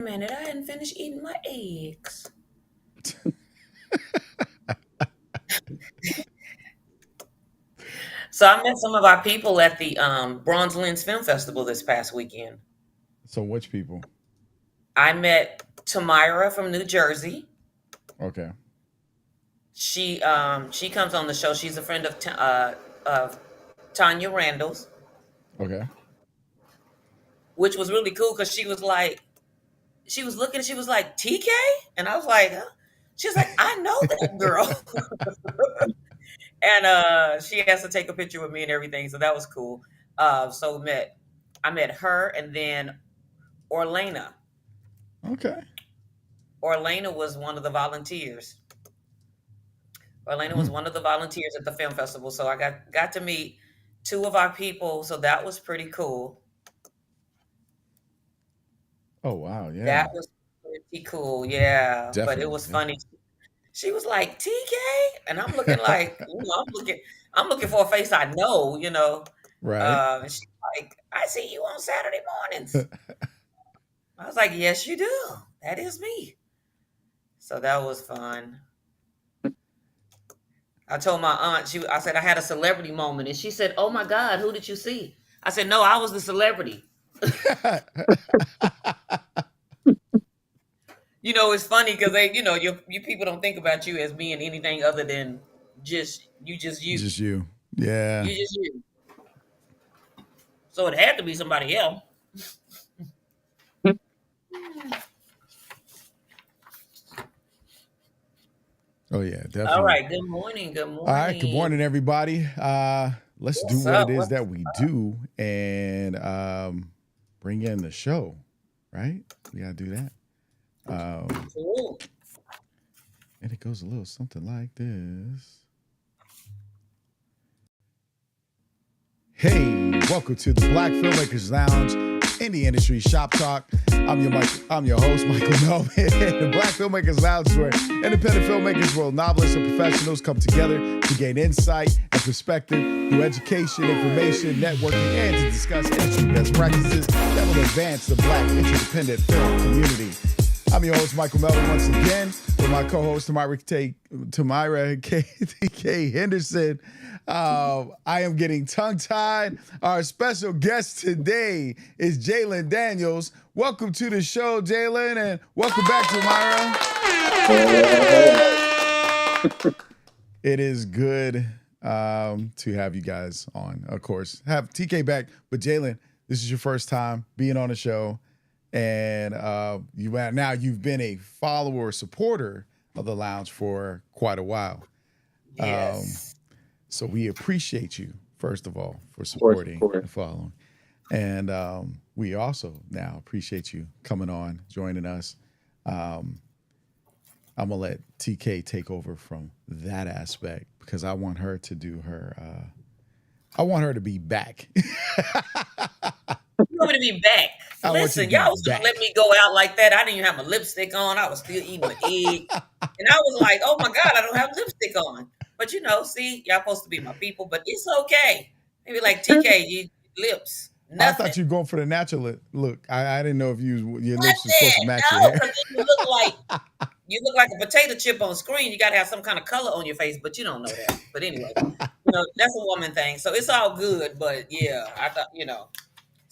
minute, I hadn't finished eating my eggs. So I met some of our people at the Bronze Lens Film Festival this past weekend. So which people? I met Tamira from New Jersey. Okay. She comes on the show. She's a friend of Tanya Randall's, Okay. which was really cool because she was looking, she was like TK, and I was like, huh? She was like, I know that girl, and she has to take a picture with me and everything, so that was cool. I met her, and then Orlena. Okay. Orlena was one of the volunteers. Orlena was Hmm. one of the volunteers at the film festival, so I got to meet two of our people, so that was pretty cool. Oh wow. That Yeah. was pretty cool, yeah. But it Definitely. was Yeah. funny. She was like TK, and I'm looking like, I'm looking for a face I know, Right. And she's like, I see you on Saturday mornings. I was like, yes, you do. That is me. So that was fun. I told my aunt, I said I had a celebrity moment, and she said, "Oh my God, who did you see?" I said, "No, I was the celebrity." It's funny because you people don't think about you as being anything other than just you. Just you. Yeah. You just you. So it had to be somebody else. Oh yeah. All Definitely. right. Good morning. Good All right. Good morning. morning, everybody. Let's do What's what it up? is What's that we do and bring in the show. Right. We gotta do that. Um, cool? and it goes a little something like this. Hey, welcome to the Black Filmmakers Lounge, Indie Industry Shop Talk. I'm your host, Michael Melvin. The Black Filmmakers Lounge is where independent filmmakers, world novelists, and professionals come together to gain insight and perspective through education, information, networking, and to discuss industry best practices that will advance the Black independent film community. I'm your host, Michael Melvin, once again, with my co-host, Tamira K. Henderson. I am getting tongue-tied. Our special guest today is Jhalen Daniels. Welcome to the show, Jhalen, and welcome back, Tamira. It is good to have you guys on, of course. Have TK back, but Jhalen, this is your first time being on the show. And you've been a follower or supporter of the lounge for quite a while. Yes. So we appreciate you, first of all, for Of course, of supporting course. and following. And we also now appreciate you coming on, joining us. I'm going to let TK take over from that aspect because I want her to do her, I want her to be back. You want me to be back? I want you to Listen, be y'all was gonna back. let me go out like that. I didn't even have my lipstick on. I was still eating my egg. And I was like, oh my God, I don't have lipstick on. But see, y'all supposed to be my people, but it's okay. Maybe like TK, you lips. I thought Nothing. you were going for the natural look. I didn't know if your lips were supposed to Nothing. match your No, hair. because you look like a potato chip on screen. You gotta have some kind of color on your face, but you don't know that. But anyway, that's a woman thing. So it's all good, but yeah, I thought.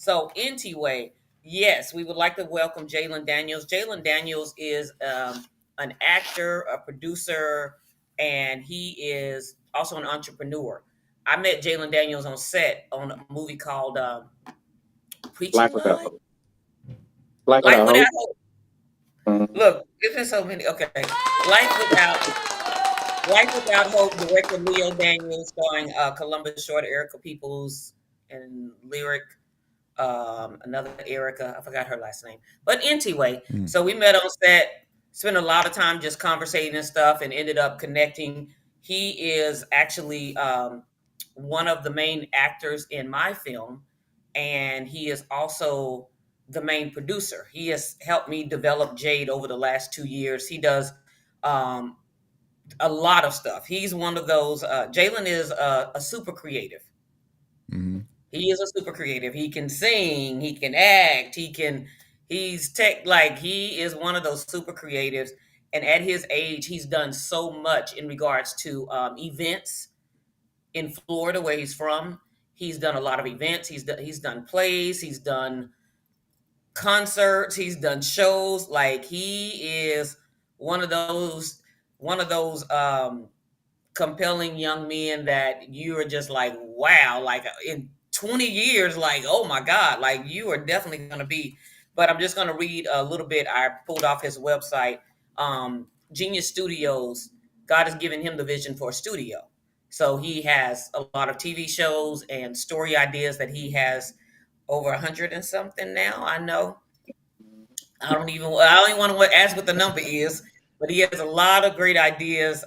So anyway, yes, we would like to welcome Jhalen Daniels. Jhalen Daniels is an actor, a producer, and he is also an entrepreneur. I met Jhalen Daniels on set on a movie called Preaching Life without Live? hope. Life Life without Without hope. Hope. Mhm. Look, there's been so many. Okay. Life Without Hope, director Leo Daniels, starring Columbus Short, Erica Peoples, and Lyric. Another Erica, I forgot her last name. But anyway, Mm. so we met on set, spent a lot of time just conversating and stuff, and ended up connecting. He is actually one of the main actors in my film, and he is also the main producer. He has helped me develop Jade over the last 2 years. He does um, a lot of stuff. He's one of those. Jhalen is a super creative. Mm-hmm. He is a super creative. He can sing, he can act, He's tech like he is one of those super creatives, and at his age, he's done so much in regards to events in Florida, where he's from. He's done a lot of events. He's done plays. He's done concerts. He's done shows. Like he is one of those one of those compelling young men that you are just like, wow, like in 20 years, like, oh my God, like you are definitely going to be. But I'm just going to read a little bit. I pulled off his website. Genius Studios, God has given him the vision for a studio. So he has a lot of TV shows and story ideas that he has over 100 and something now. I know. I don't even want to ask what the number is, but he has a lot of great ideas.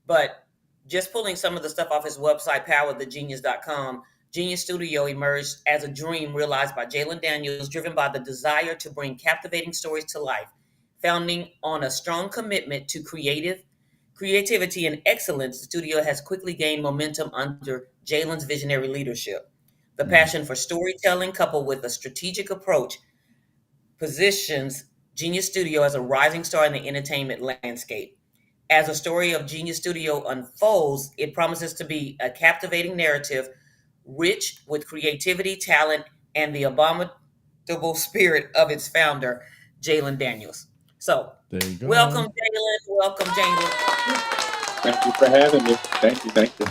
But just pulling some of the stuff off his website, powerthegenius.com, Genius Studio emerged as a dream realized by Jhalen Daniels, driven by the desire to bring captivating stories to life, founding on a strong commitment to creativity and excellence. The studio has quickly gained momentum under Jalen's visionary leadership. The Mm-hmm. passion for storytelling, coupled with a strategic approach, positions Genius Studio as a rising star in the entertainment landscape. As the story of Genius Studio unfolds, it promises to be a captivating narrative, rich with creativity, talent, and the abominable spirit of its founder, Jhalen Daniels. So, There you welcome, go. Jhalen. Welcome, Jhalen. Thank you for having me. Thank you. Thank you.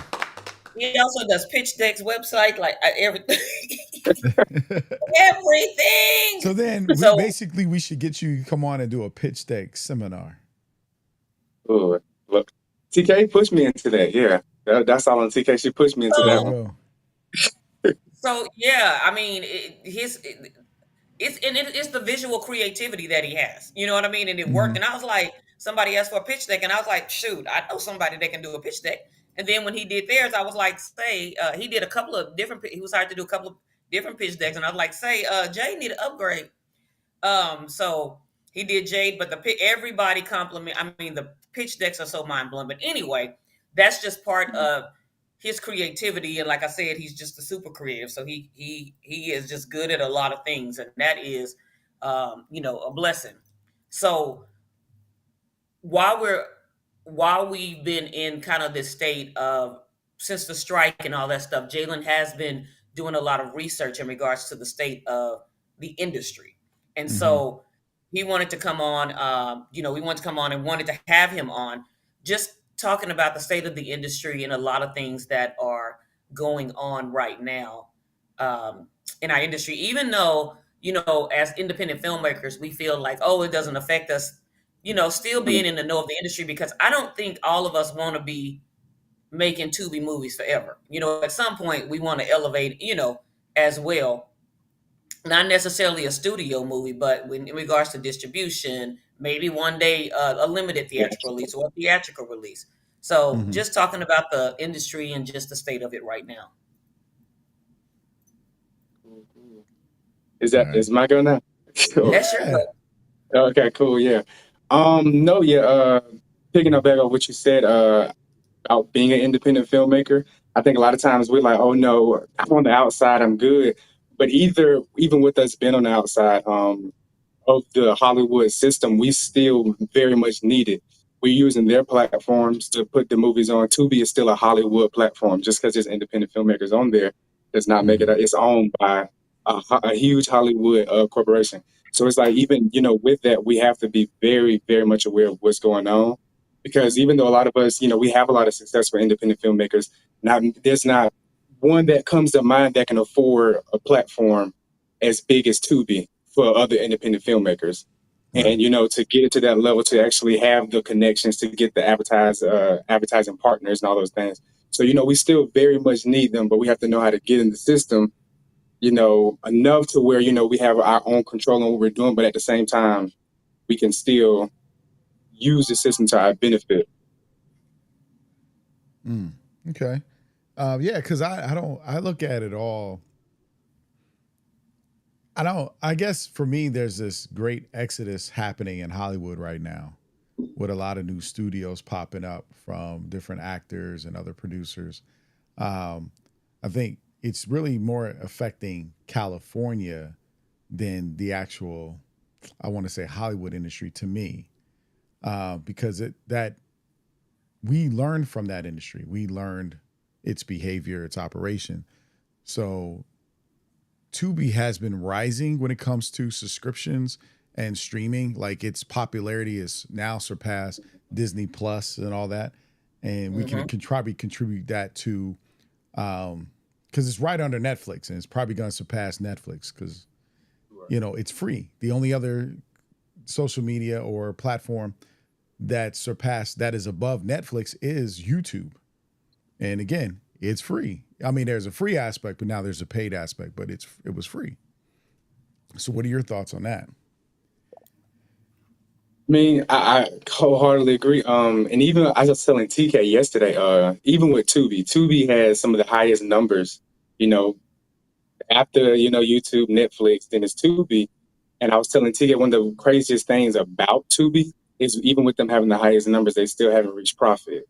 He also does Pitch Deck's website, like everything. Everything. So then So, we should get you to come on and do a pitch deck seminar. Oh, look, TK pushed me into that. Yeah, that's all on TK. She pushed me into There that you one. go. so yeah, I mean, it's the visual creativity that he has. You know what I mean? And it Mm-hmm. worked. And I was like, somebody asked for a pitch deck, and I was like, shoot, I know somebody that can do a pitch deck. And then when he did theirs, I was like, he did a couple of different. He was hired to do a couple of different pitch decks, and I was like, Jay need an upgrade. So he did Jade, but everybody compliment. I mean, the pitch decks are so mind blowing. But anyway, that's just part of his creativity, and like I said, he's just a super creative. So he is just good at a lot of things, and that is, a blessing. So while we're while we've been in kind of this state of since the strike and all that stuff, Jhalen has been doing a lot of research in regards to the state of the industry, and Mm-hmm. so he wanted to come on. We wanted to come on and wanted to have him on, just talking about the state of the industry and a lot of things that are going on right now in our industry. Even though as independent filmmakers, we feel like, oh, it doesn't affect us, still being in the know of the industry, because I don't think all of us want to be making Tubi movies forever. At some point we want to elevate, as well. Not necessarily a studio movie, but in regards to distribution, maybe one day a limited theatrical release or a theatrical release. So Mm-hmm. just talking about the industry and just the state of it right now. Is All that right. is my go now? Cool. That's your Yeah. go. Okay, cool. Yeah. No, yeah. Picking up back on what you said, about being an independent filmmaker, I think a lot of times we're like, oh no, I'm on the outside, I'm good. But even with us being on the outside, of the Hollywood system, we still very much need it. We're using their platforms to put the movies on. Tubi is still a Hollywood platform. Just because there's independent filmmakers on there does not make it. Mm-hmm. It's owned by a huge Hollywood corporation. So it's like, even with that, we have to be very very much aware of what's going on, because even though a lot of us, we have a lot of successful independent filmmakers, there's not one that comes to mind that can afford a platform as big as Tubi for other independent filmmakers. Right. And to get it to that level, to actually have the connections, to get the advertising partners and all those things. So we still very much need them, but we have to know how to get in the system, enough to where we have our own control on what we're doing, but at the same time we can still use the system to our benefit. Mm. Okay. Yeah, because I look at it all. I guess for me, there's this great exodus happening in Hollywood right now with a lot of new studios popping up from different actors and other producers. I think it's really more affecting California than the actual, I want to say, Hollywood industry to me, because that we learned from that industry. We learned its behavior, its operation. So Tubi has been rising when it comes to subscriptions and streaming. Like its popularity is now surpassed Disney Plus and all that, and we Mm-hmm. can probably contribute that to, because it's right under Netflix, and it's probably going to surpass Netflix because it's free. The only other social media or platform that is above Netflix is YouTube, and again, it's free. I mean, there's a free aspect, but now there's a paid aspect, but it was free. So, what are your thoughts on that? I mean, I wholeheartedly agree. And even I was telling TK yesterday, even with Tubi has some of the highest numbers, you know, after, YouTube, Netflix, then it's Tubi. And I was telling TK one of the craziest things about Tubi is even with them having the highest numbers, they still haven't reached profit.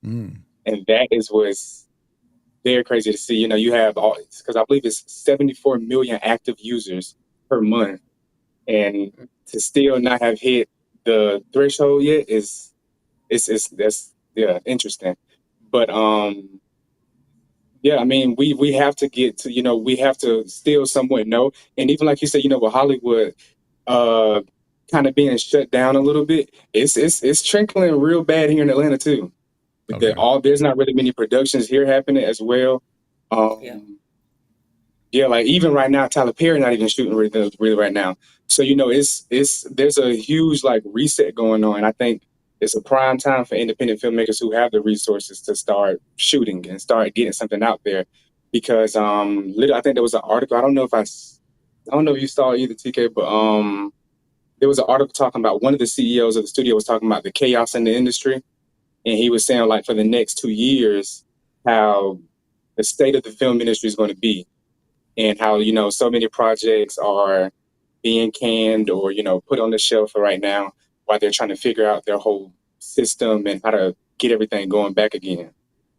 Mm, And that is what's very crazy to see. You have all, because I believe it's 74 million active users per month. And to still not have hit the threshold yet is it's that's yeah, interesting. But yeah, I mean, we have to get to, we have to still somewhat know. And even like you said, with Hollywood uh kind of being shut down a little bit, it's trickling real bad here in Atlanta too. okay. There's not really many productions here happening as well. Yeah. Um yeah, like even right now, Tyler Perry not even shooting really right now. So it's there's a huge like reset going on. I think it's a prime time for independent filmmakers who have the resources to start shooting and start getting something out there. Because I think there was an article. I don't know if you saw it either, TK, but there was an article talking about one of the CEOs of the studio was talking about the chaos in the industry, and he was saying like for the next 2 years how the state of the film industry is going to be and how so many projects are being canned or put on the shelf for right now while they're trying to figure out their whole system and how to get everything going back again.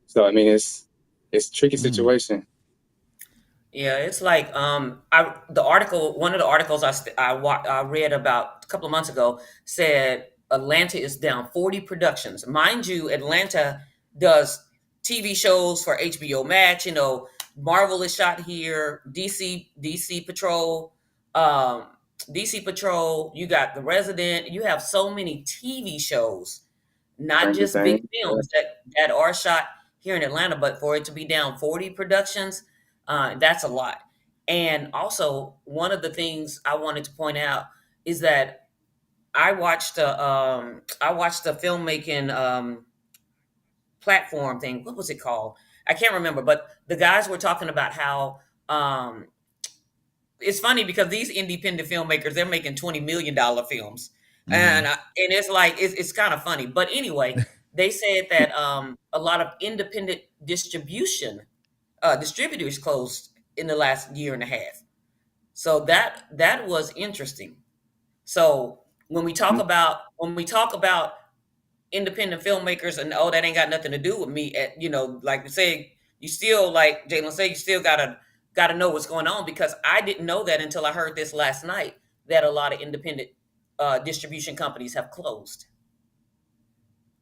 So I mean, it's a tricky Mm, situation. Yeah, it's like I the article one of the articles I read about a couple of months ago said Atlanta is down 40 productions. Mind you, Atlanta does TV shows for HBO Max. Marvel is shot here. DC Patrol, um, DC Patrol. You got The Resident. You have so many TV shows, not Stranger just big Things. Yeah. films that are shot here in Atlanta, but for it to be down 40 productions, that's a lot. And also, one of the things I wanted to point out is that I watched a filmmaking platform thing. What was it called? I can't remember, but the guys were talking about how um, it's funny because these independent filmmakers they're making $20 million films, mm-hmm. and it's like it's kind of funny. But anyway, they said that a lot of independent distributors closed in the last year and a half. So that was interesting. So when we talk about independent filmmakers and that ain't got nothing to do with me, like we say, you still, like Jalen said, you still gotta know what's going on, because I didn't know that until I heard this last night, that a lot of independent distribution companies have closed.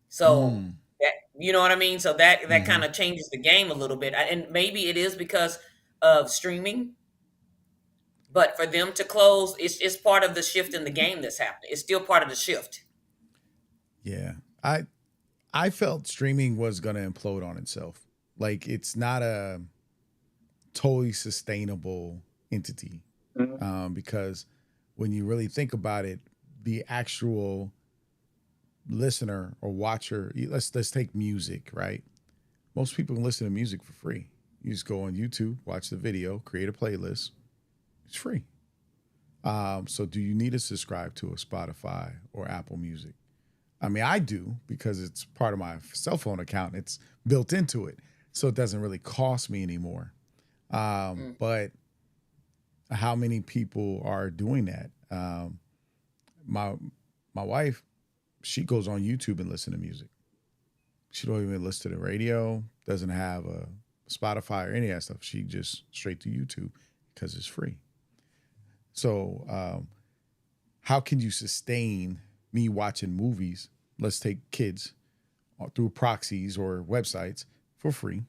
So Mm, that, you know what I mean? So that mm-hmm. kind of changes the game a little bit. And maybe it is because of streaming, but for them to close, it's part of the shift in the game that's happening. It's still part of the shift. Yeah, I felt streaming was gonna implode on itself. Like it's not a totally sustainable entity, Mhm. because when you really think about it, the actual listener or watcher, let's take music, right? Most people can listen to music for free. You just go on YouTube, watch the video, create a playlist. It's free. So do you need to subscribe to a Spotify or Apple Music? I mean, I do because it's part of my cell phone account. It's built into it, so it doesn't really cost me anymore. Mm. But how many people are doing that? My my wife, she goes on YouTube and listen to music. She don't even listen to the radio. Doesn't have a Spotify or any of that stuff. She just straight to YouTube because it's free. So how can you sustain me watching movies? Let's take kids through proxies or websites for free,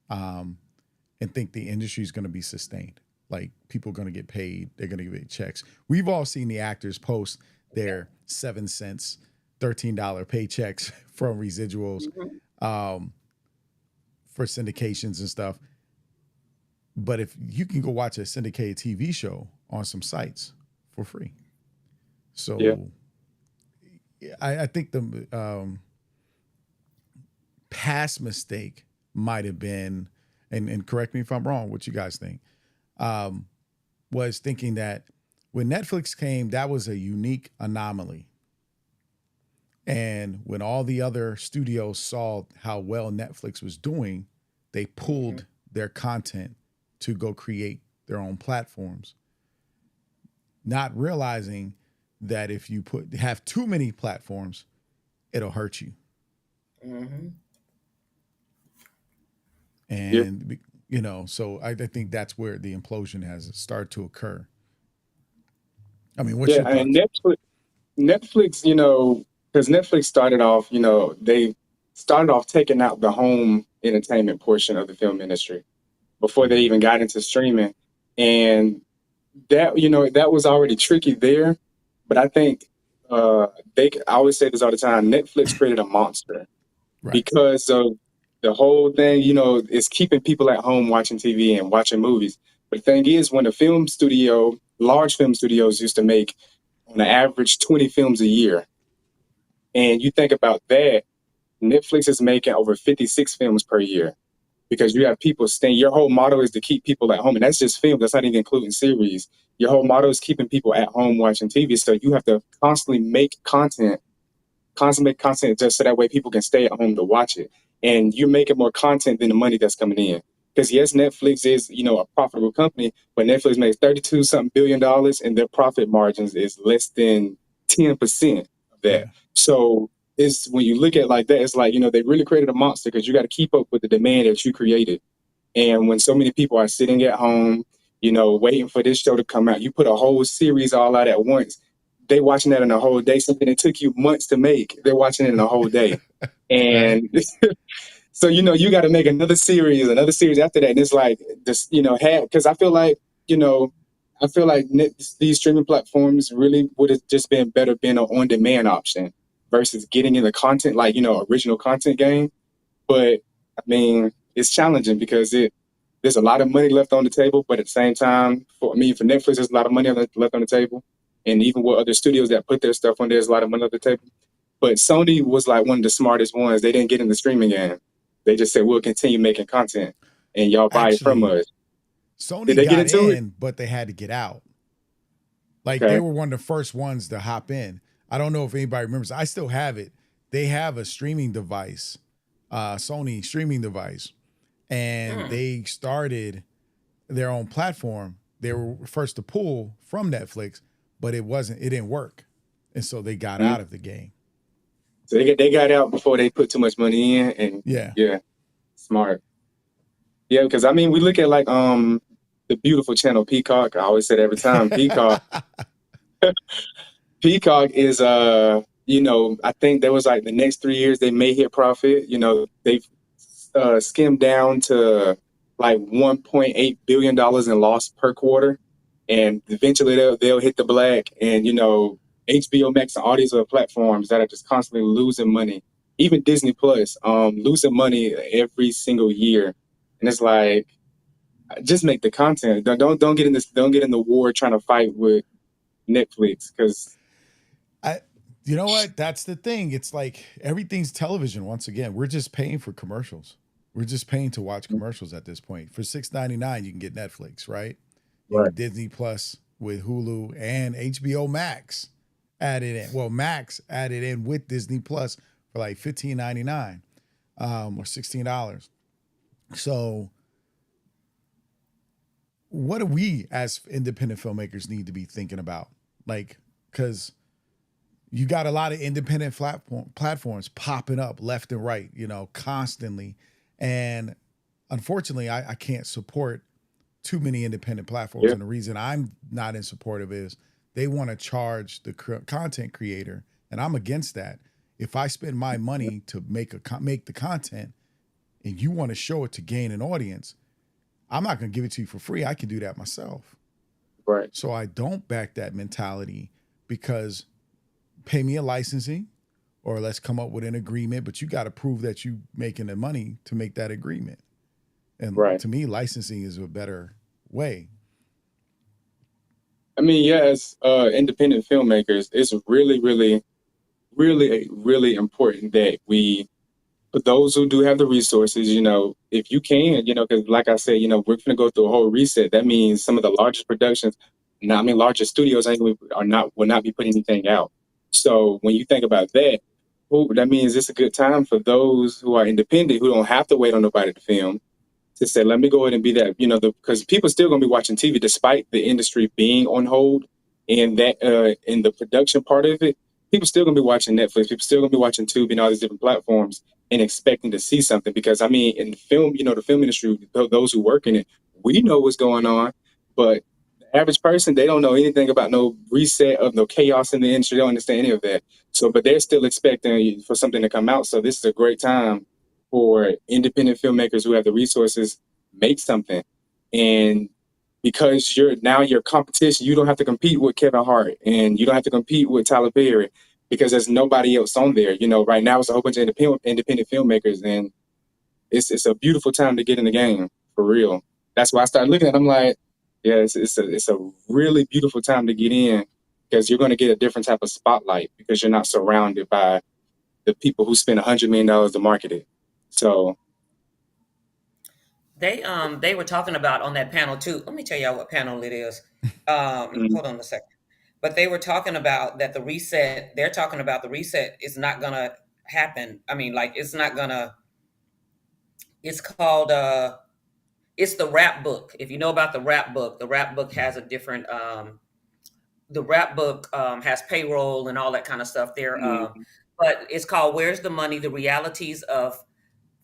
and think the industry is going to be sustained. Like people are going to get paid, they're going to get checks. We've all seen the actors post their 7 cents, $13 paychecks from residuals for syndications and stuff. But if you can go watch a syndicated TV show on some sites for free, Yeah. so I think the past mistake might have been, and correct me if I'm wrong, what you guys think, was thinking that when Netflix came, that was a unique anomaly. And when all the other studios saw how well Netflix was doing, they pulled their content to go create their own platforms, not realizing that if you have too many platforms, it'll hurt you. Yeah. And so I think that's where the implosion has started to occur. I mean, what's Yeah. your And thoughts? Netflix, because Netflix started off, they started off taking out the home entertainment portion of the film industry before they even got into streaming. And that was already tricky there. But I think I always say this all the time, Netflix created a monster Right. because of the whole thing, is keeping people at home watching TV and watching movies. But the thing is, when large film studios used to make on an average 20 films a year, and you think about that, Netflix is making over 56 films per year because you have people staying. Your whole motto is to keep people at home, and that's just film. That's not even including series. Your whole motto is keeping people at home watching TV. So you have to constantly make content just so that way people can stay at home to watch it. And you're making more content than the money that's coming in. Because yes, Netflix is, a profitable company, but Netflix makes 32 something $billion and their profit margins is less than 10% of that. Yeah. So it's when you look at it like that, it's like, they really created a monster because you got to keep up with the demand that you created. And when so many people are sitting at home, waiting for this show to come out, you put a whole series all out at once. They watching that in a whole day, something that took you months to make. They're watching it in a whole day. Right. And so, you got to make another series after that. And it's like this, because I feel like these streaming platforms really would have just been better being an on-demand option versus getting in the content, like, original content game. But I mean, it's challenging because there's a lot of money left on the table, but at the same time, for Netflix, there's a lot of money left on the table, and even with other studios that put their stuff on, there's a lot of money on the table. But Sony was like one of the smartest ones. They didn't get in the streaming game. They just said we'll continue making content, and y'all buy it from Actually, us. Did Sony they get got into it? in, but they had to get out. Like they Okay. were one of the first ones to hop in. I don't know if anybody remembers. I still have it. They have a streaming device, Sony streaming device, and they started their own platform. They were first to pull from Netflix, but it didn't work. And so they got Mhm. out of the game. So they got out before they put too much money in, and Yeah. yeah, smart. Yeah, because we look at like the beautiful channel Peacock. I always say it every time. Peacock is I think there was like the next 3 years they may hit profit. They've skimmed down to like $1.8 billion in loss per quarter, and eventually they'll hit the black. And HBO Max and all these other platforms that are just constantly losing money. Even Disney Plus, losing money every single year, and it's like just make the content. Don't get in this. Don't get in the war trying to fight with Netflix because I you know what? That's the thing. It's like everything's television once again. We're just paying for commercials. We're just paying to watch commercials at this point. For $6.99, you can get Netflix, right? You can right. get Disney Plus with Hulu and HBO Max added in. Well, Max added in with Disney Plus for like $15.99 or $16. So, what do we as independent filmmakers need to be thinking about? Like, because you got a lot of independent platforms popping up left and right, constantly. And unfortunately, I can't support too many independent platforms. Yeah. And the reason I'm not in support of it is they want to charge the content creator, and I'm against that. If I spend my money to make the content, and you want to show it to gain an audience, I'm not going to give it to you for free. I can do that myself. Right. So I don't back that mentality, because pay me a licensing, or let's come up with an agreement, but you got to prove that you making the money to make that agreement. And Right. to me, licensing is a better way. I mean, yeah, as independent filmmakers, it's really, really, really, really important that we, for those who do have the resources, if you can, because like I said, we're going to go through a whole reset. That means some of the largest productions, not I mean, largest studios, will not be putting anything out. So when you think about that, that means it's a good time for those who are independent, who don't have to wait on nobody to film, to say, let me go ahead and be that, because people still going to be watching TV despite the industry being on hold, and that in the production part of it, people still going to be watching Netflix, people still going to be watching Tubi and all these different platforms, and expecting to see something. Because I mean, in film, the film industry, those who work in it, we know what's going on, but the average person, they don't know anything about no reset of no chaos in the industry. They don't understand any of that. So, but they're still expecting for something to come out. So this is a great time for independent filmmakers who have the resources, make something. And because your competition, you don't have to compete with Kevin Hart, and you don't have to compete with Tyler Perry, because there's nobody else on there. Right now it's a whole bunch of independent filmmakers, and it's a beautiful time to get in the game, for real. That's why I started looking at it. I'm like, yeah, it's a really beautiful time to get in, because you're going to get a different type of spotlight, because you're not surrounded by the people who spend $100 million to market it. So They were talking about on that panel too. Let me tell y'all what panel it is. mm, Hold on a second. But they were talking about that the reset. They're talking about the reset is not gonna happen. I mean, like it's not gonna. It's called. It's the rap book. If you know about the rap book has a different. The rap book has payroll and all that kind of stuff there. mm, But it's called "Where's the Money? The Realities of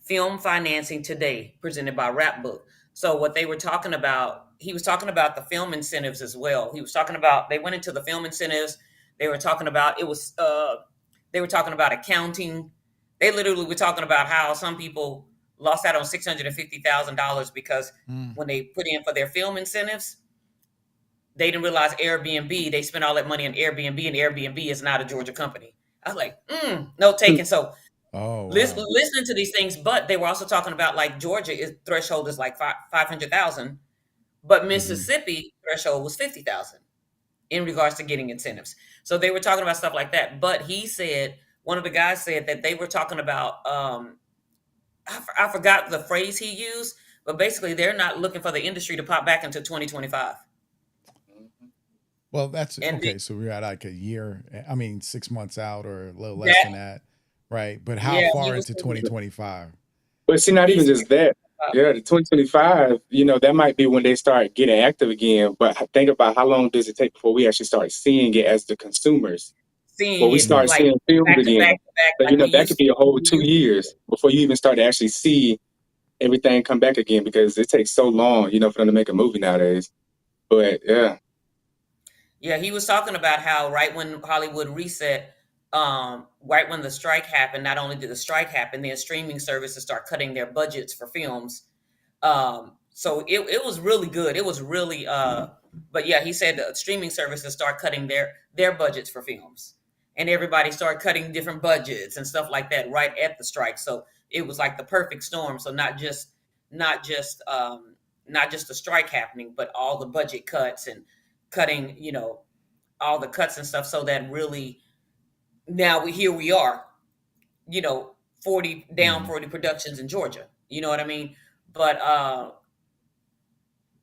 Film Financing Today," presented by Rap Book. So what they were talking about, he was talking about the film incentives as well. He was talking about they went into the film incentives. They were talking about it was they were talking about accounting. They literally were talking about how some people lost out on $650,000 because Mm. when they put in for their film incentives, they didn't realize Airbnb. They spent all that money on Airbnb, and Airbnb is not a Georgia company. I was like, no mm, taking. So Oh wow. listening to these things, but they were also talking about like Georgia is threshold is like 500,000, but Mm-hmm. Mississippi threshold was 50,000 in regards to getting incentives. So they were talking about stuff like that. But he said one of the guys said that they were talking about I forgot the phrase he used, but basically they're not looking for the industry to pop back until 2025. mm. Well, that's And okay. So we're at like a year. I mean, 6 months out, or a little less that than that, right? But how yeah, he far was into 2025? But see, not he even said just that. Yeah, the 2025, that might be when they start getting active again. But think about how long does it take before we actually start seeing it as the consumers, seeing before we it start Mm-hmm. like seeing films back to back again. to back But like we that could used be to a whole we two used to do. years before you even start to actually see everything come back again, because it takes so long, for them to make a movie nowadays. But yeah. Yeah, he was talking about how right when Hollywood reset, right when the strike happened, not only did the strike happen, then streaming services start cutting their budgets for films. So it was really good. It was really but yeah, he said the streaming services start cutting their budgets for films. And everybody started cutting different budgets and stuff like that right at the strike. So it was like the perfect storm. So not just not just the strike happening, but all the budget cuts and cutting, all the cuts and stuff. So that really now here we are, 40 down Mm-hmm. 40 productions in Georgia. You know what I mean? But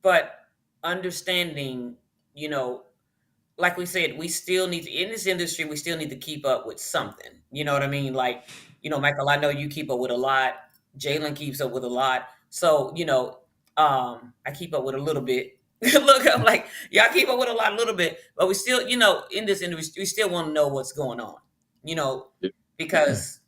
but understanding, you know, like we said, we still need to, in this industry, we still need to keep up with something. You know what I mean? Like, Michael, I know you keep up with a lot. Jalen keeps up with a lot. So, I keep up with a little bit. Look, I'm like, yeah, I keep up with a lot, a little bit, but we still, in this industry, we still want to know what's going on, you know, Yeah. because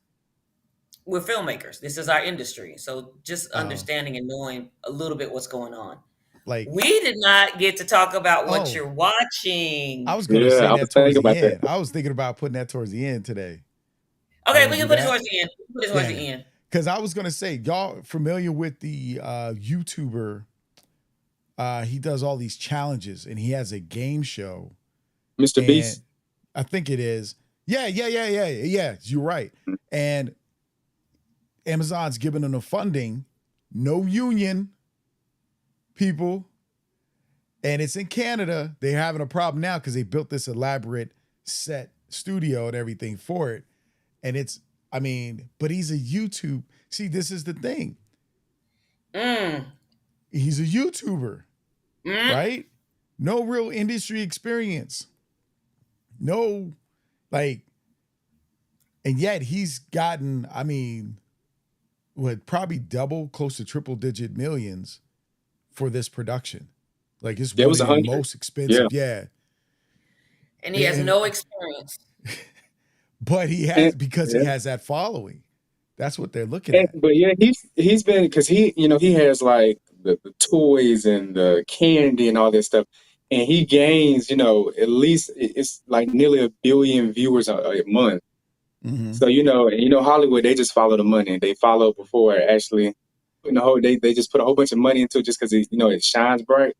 we're filmmakers. This is our industry. So just Uh, understanding and knowing a little bit what's going on. Like, We did not get to talk about what oh, you're I watching. was gonna Yeah, say I that was towards thinking the about that. end. I was thinking about putting that towards the end today. You Okay, want we to do can put it that? towards the end. Put it towards Yeah, the end. because I was gonna say, y'all familiar with the YouTuber? He does all these challenges, and he has a game show, Mr. and Beast. I think it is. Yeah. You're right. And Amazon's giving them the funding, no union people, and it's in Canada. They're having a problem now because they built this elaborate set studio and everything for it. And it's, I mean, but he's a YouTube. See, this is the thing. Mm. He's a YouTuber, Mm. right? No real industry experience. No, like, and yet he's gotten, I mean, what, probably double, close to triple digit millions for this production. Like, it's Yeah, it one was of a the hundred. most Yeah. expensive. Yeah. And he has And, no experience. but he And, has, because he yeah. has that following. That's what they're looking at. But yeah, he's been because he has like the toys and the candy and all this stuff, and he gains at least it's like nearly 1 billion viewers a month. Mm-hmm. So Hollywood, they just follow the money. They follow before actually they just put a whole bunch of money into it just because it shines bright.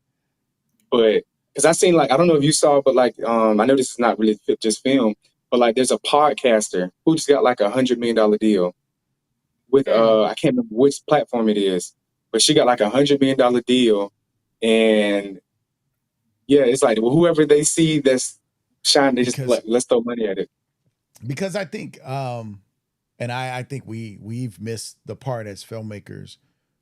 But because I seen, like, I don't know if you saw, but like I know this is not really just film, but like there's a podcaster who just got like $100 million deal with Mm. I can't remember which platform it is, but she got like $100 million deal, and yeah, it's like, well, whoever they see that's shining, they just Because like, let's throw money at it. because I think and I think we've missed the part as filmmakers.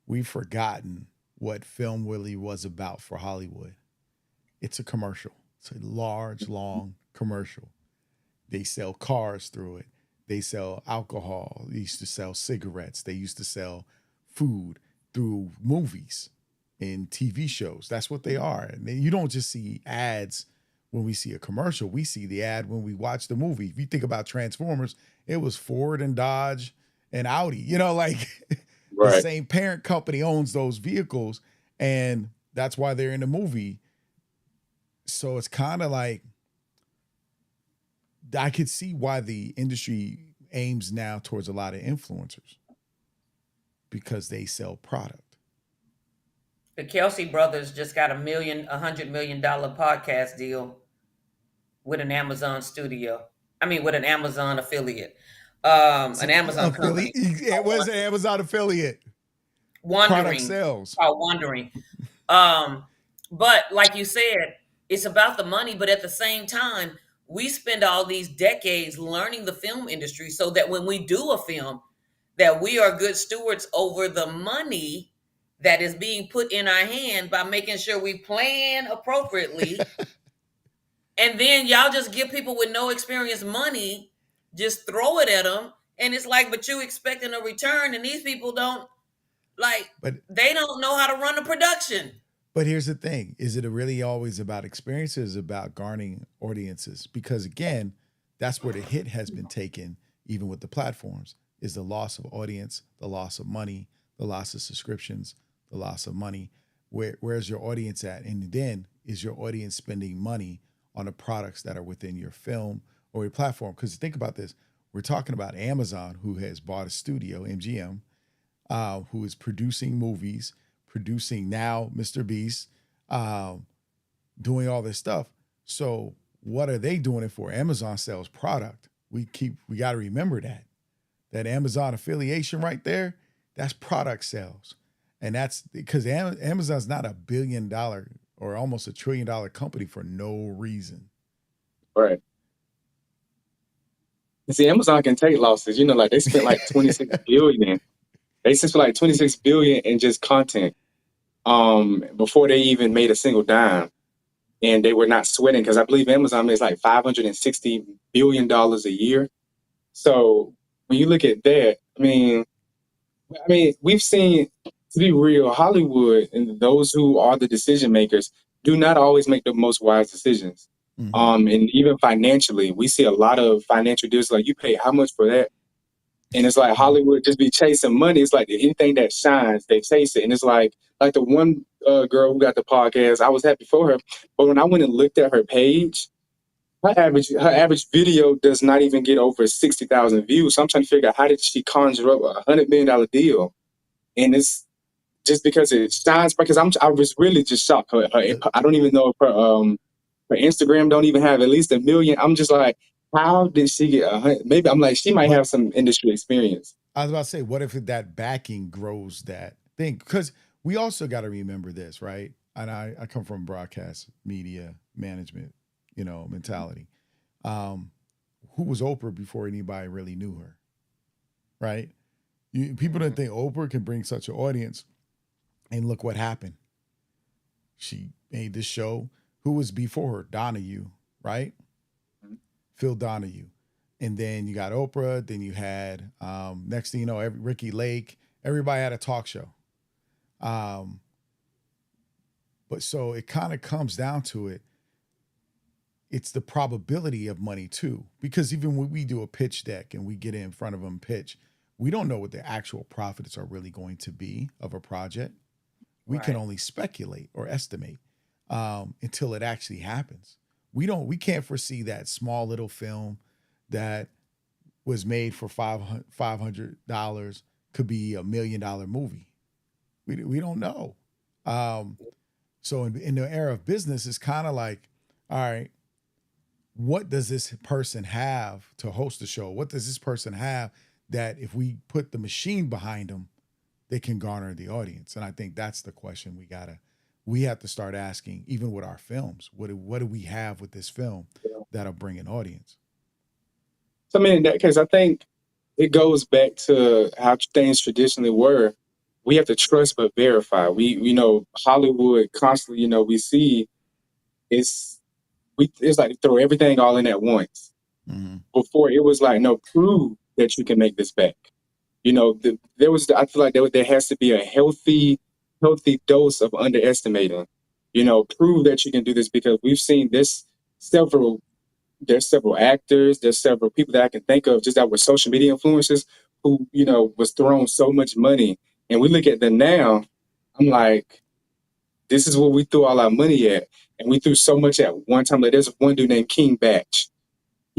We've forgotten what film really was about for Hollywood. It's a commercial. It's a large, long commercial. They sell cars through it. They sell alcohol. They used to sell cigarettes. They used to sell food through movies and TV shows. That's what they are. And you don't just see ads when we see a commercial. We see the ad when we watch the movie. If you think about Transformers, it was Ford and Dodge and Audi. Like the Right. same parent company owns those vehicles, and that's why they're in the movie. So it's kind of like I could see why the industry aims now towards a lot of influencers because they sell product. The Kelsey brothers just got $100 million podcast deal with an Amazon studio. I mean, with an Amazon affiliate, an Amazon Affiliate. company It was an Amazon affiliate. Product Wondering, sales. called Wondering. Um, but like you said, it's about the money. But at the same time, we spend all these decades learning the film industry so that when we do a film, that we are good stewards over the money that is being put in our hand by making sure we plan appropriately. And then y'all just give people with no experience money, just throw it at them. And it's like, but you expecting a return, and these people don't, like, But they don't know how to run a production. But here's the thing: is it really always about experiences, about garnering audiences? Because again, that's where the hit has been taken, even with the platforms, is the loss of audience, the loss of money, the loss of subscriptions, the loss of money. Where's your audience at? And then is your audience spending money on the products that are within your film or your platform? Because think about this: we're talking about Amazon, who has bought a studio, MGM, who is producing movies, producing now Mr. Beast, doing all this stuff. So what are they doing it for? Amazon sells product. We got to remember that Amazon affiliation right there, that's product sales. And that's because Amazon's not $1 billion or almost $1 trillion company for no reason. Right. And see, Amazon can take losses. Like they spent like 26 billion. They spent like 26 billion in just content before they even made a single dime. And they were not sweating because I believe Amazon makes like $560 billion a year. So when you look at that, we've seen, to be real, Hollywood and those who are the decision makers do not always make the most wise decisions. Mm-hmm. And even financially, we see a lot of financial deals like, you pay how much for that? And it's like Mhm. Hollywood just be chasing money. It's like anything that shines, they chase it. And it's like the one girl who got the podcast, I was happy for her. But when I went and looked at her page, her average video does not even get over 60,000 views. So I'm trying to figure out how did she conjure up $100 million deal? And it's just because it shines. Because I was really just shocked. The- I don't even know if her Instagram don't even have at least 1 million. I'm just like, how did she get 100? Maybe I'm like, she might but have some industry experience. I was about to say, what if that backing grows that thing? Because we also got to remember this, right? And I come from broadcast media management, mentality. Um, who was Oprah before anybody really knew her, right? People didn't Mhm. think Oprah can bring such an audience, and look what happened. She made this show. Who was before her? Donahue, right? Phil Donahue. And then you got Oprah. Then you had, next thing you know, Ricky Lake. Everybody had a talk show. Um, but so it kind of comes down to it. It's the probability of money too, because even when we do a pitch deck and we get in front of them pitch, we don't know what the actual profits are really going to be of a project. We can Right. only speculate or estimate until it actually happens. We can't foresee that small little film that was made for $500 could be $1 million movie. We don't know. Um, so in the era of business, it's kind of like, all right, what does this person have to host the show? What does this person have that if we put the machine behind them, they can garner the audience? And I think that's the question we have to start asking, even with our films. What do we have with this film that'll bring an audience? So I mean, in that case, I think it goes back to how things traditionally were. We have to trust but verify. Hollywood constantly, we see it's it's like throw everything all in at once. Mm-hmm. Before it was like, no, prove that you can make this back. I feel like there has to be a healthy dose of underestimating. Prove that you can do this because we've seen this several there's several actors, there's several people that I can think of just that were social media influencers who, was thrown so much money. And we look at them now, I'm like, this is what we threw all our money at. And we threw so much at one time. Like there's one dude named King Batch.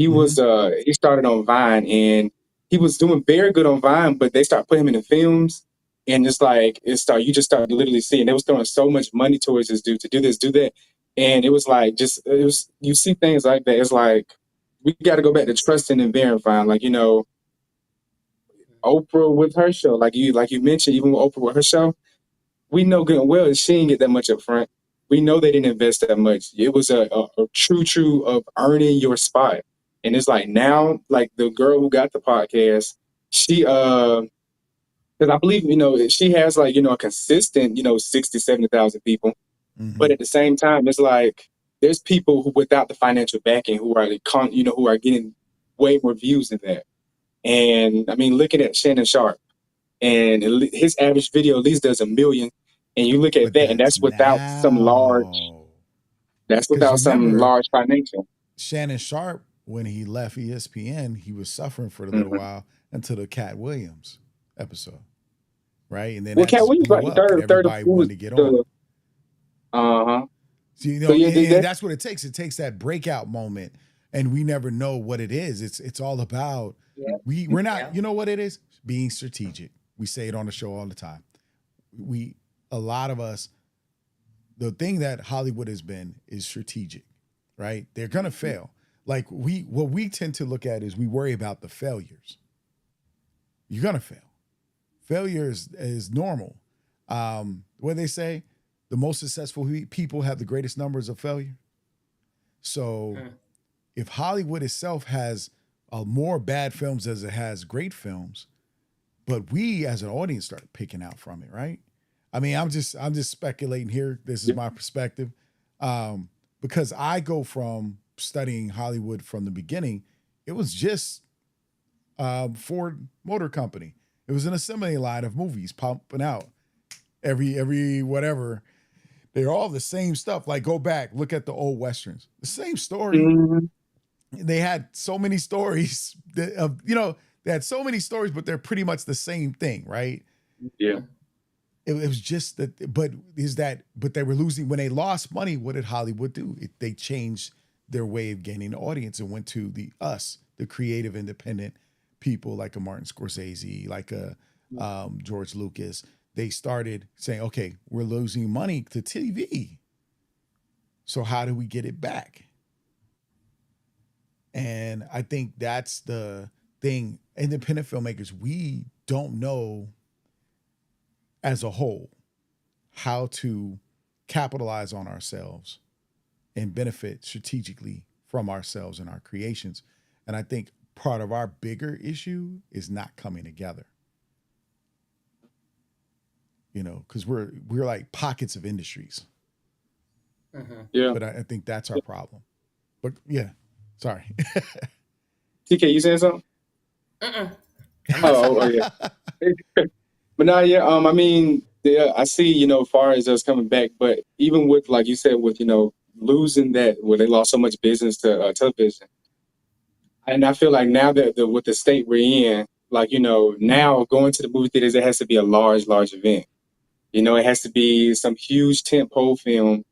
Mm-hmm. He started on Vine and he was doing very good on Vine, but they start putting him in the films. And it's like you just start literally seeing they was throwing so much money towards this dude to do this, do that. And it was like you see things like that. It's like we gotta go back to trusting and verifying. Like, Oprah with her show, like you mentioned, even with Oprah with her show, we know good and well that she didn't get that much up front. We know they didn't invest that much. It was a true of earning your spot. And it's like now, like the girl who got the podcast, she because I believe, she has like, a consistent, 60, 70,000 people. Mm-hmm. But at the same time, it's like there's people who without the financial backing who are who are getting way more views than that. And I mean, looking at Shannon Sharp and his average video at least does 1 million. And you look at But that, and that's now. that's Because without some remember, large financial. Shannon Sharp, when he left ESPN, he was suffering for a little Mhm. while until the Cat Williams episode, right? And then Well, that Cat just Williams like blew the up, and third. everybody Who was wanted to get on. the huh? So, So yeah, and that's what it takes. It takes that breakout moment, and we never know what it is. It's all about Yeah. we're not. Yeah. You know what it is? Being strategic. We say it on the show all the time. We A lot of us, the thing that Hollywood has been is strategic, right? They're gonna fail. Like what we tend to look at is we worry about the failures. You're gonna fail. Failure is normal. What they say, the most successful people have the greatest numbers of failure. So Mm. if Hollywood itself has more bad films as it has great films, but we as an audience start picking out from it, right? I mean, I'm just speculating here. This is Yeah. my perspective, because I go from studying Hollywood from the beginning. It was just Ford Motor Company. It was an assembly line of movies pumping out every whatever. They're all the same stuff. Like go back, look at the old westerns. The same story. Mhm. They had so many stories that, of They had so many stories, but they're pretty much the same thing, right? Yeah. It was just that, but they were losing when they lost money. What did Hollywood do? They changed their way of gaining the audience and went to the creative, independent people like a Martin Scorsese, like a George Lucas. They started saying, okay, we're losing money to TV. So how do we get it back? And I think that's the thing. Independent filmmakers, we don't know as a whole how to capitalize on ourselves and benefit strategically from ourselves and our creations. And I think part of our bigger issue is not coming together. You know, because we're like pockets of industries. Yeah. But I think that's our problem. But yeah, sorry. TK, you saying something? I'm Oh, listening. yeah. But now, yeah, I mean, yeah, I see, far as us coming back, but even with, like you said, with, losing that, where they lost so much business to television. And I feel like now that with the state we're in, like, now going to the movie theaters, it has to be a large, large event. It has to be some huge tentpole film.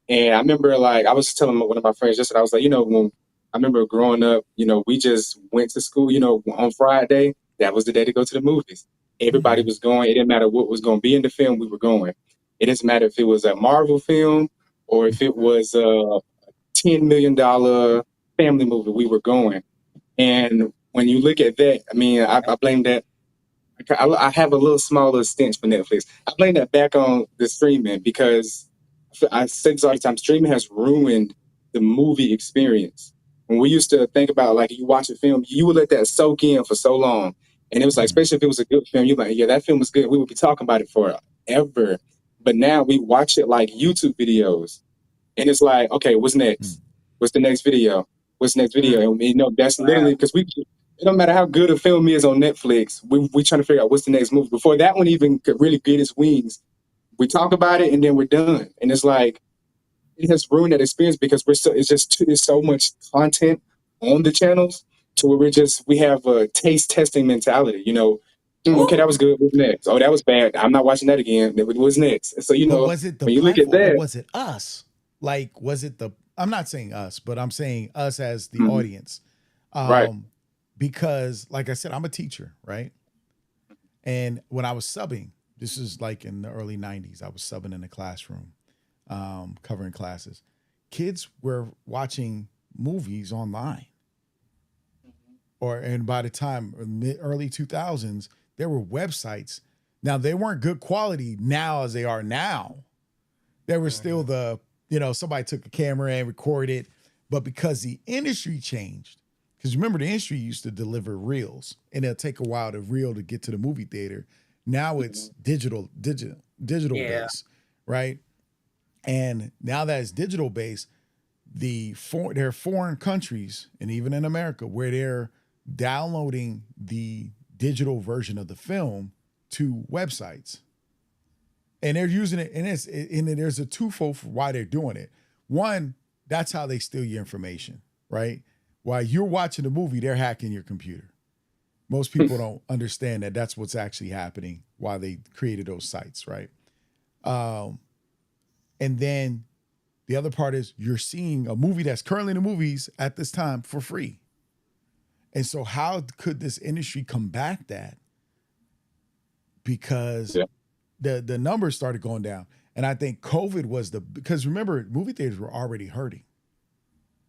And I remember, like, I was telling one of my friends yesterday, I was like, when I remember growing up, we just went to school, on Friday. That was the day to go to the movies. Everybody was going. It didn't matter what was going to be in the film, we were going. It doesn't matter if it was a Marvel film or if it was a $10 million family movie, we were going. And when you look at that, I mean, I blame that. I have a little smaller stench for Netflix. I blame that back on the streaming because I say this all the time. Streaming has ruined the movie experience. When we used to think about, like, you watch a film, you would let that soak in for so long, and it was like, especially if it was a good film, you're like, yeah, that film was good. We would be talking about it forever. But now we watch it like YouTube videos, and it's like, okay, what's next? What's the next video? What's the next video? And that's literally because it don't matter how good a film is on Netflix, we trying to figure out what's the next movie. Before that one even could really get its wings, we talk about it and then we're done. And it's like, it has ruined that experience because it's so much content on the channels to where we have a taste testing mentality. Okay, that was good. What's next? Oh, that was bad. I'm not watching that again. What's next? And so But was it the when you look at platform or that, was it us? Like, was it I'm not saying us, but I'm saying us as the mhm, audience. right? Because, like I said, I'm a teacher, right? And when I was subbing, this is like in the early 90s, I was subbing in the classroom, covering classes. Kids were watching movies online. And by the time early 2000s, there were websites. Now, they weren't good quality now as they are now. There was still somebody took a camera and recorded, but because the industry changed, because remember the industry used to deliver reels, and it'll take a while to reel to get to the movie theater. Now it's digital Yeah. base, right? And now that it's digital base, there are foreign countries, and even in America, where they're downloading the digital version of the film to websites, and they're using it, and there's a twofold for why they're doing it. One, that's how they steal your information, right? While you're watching the movie, they're hacking your computer. Most people don't understand that that's what's actually happening while they created those sites, right? And then the other part is you're seeing a movie that's currently in the movies at this time for free. And so how could this industry combat that? Because Yeah. the numbers started going down. And I think COVID was because remember, movie theaters were already hurting,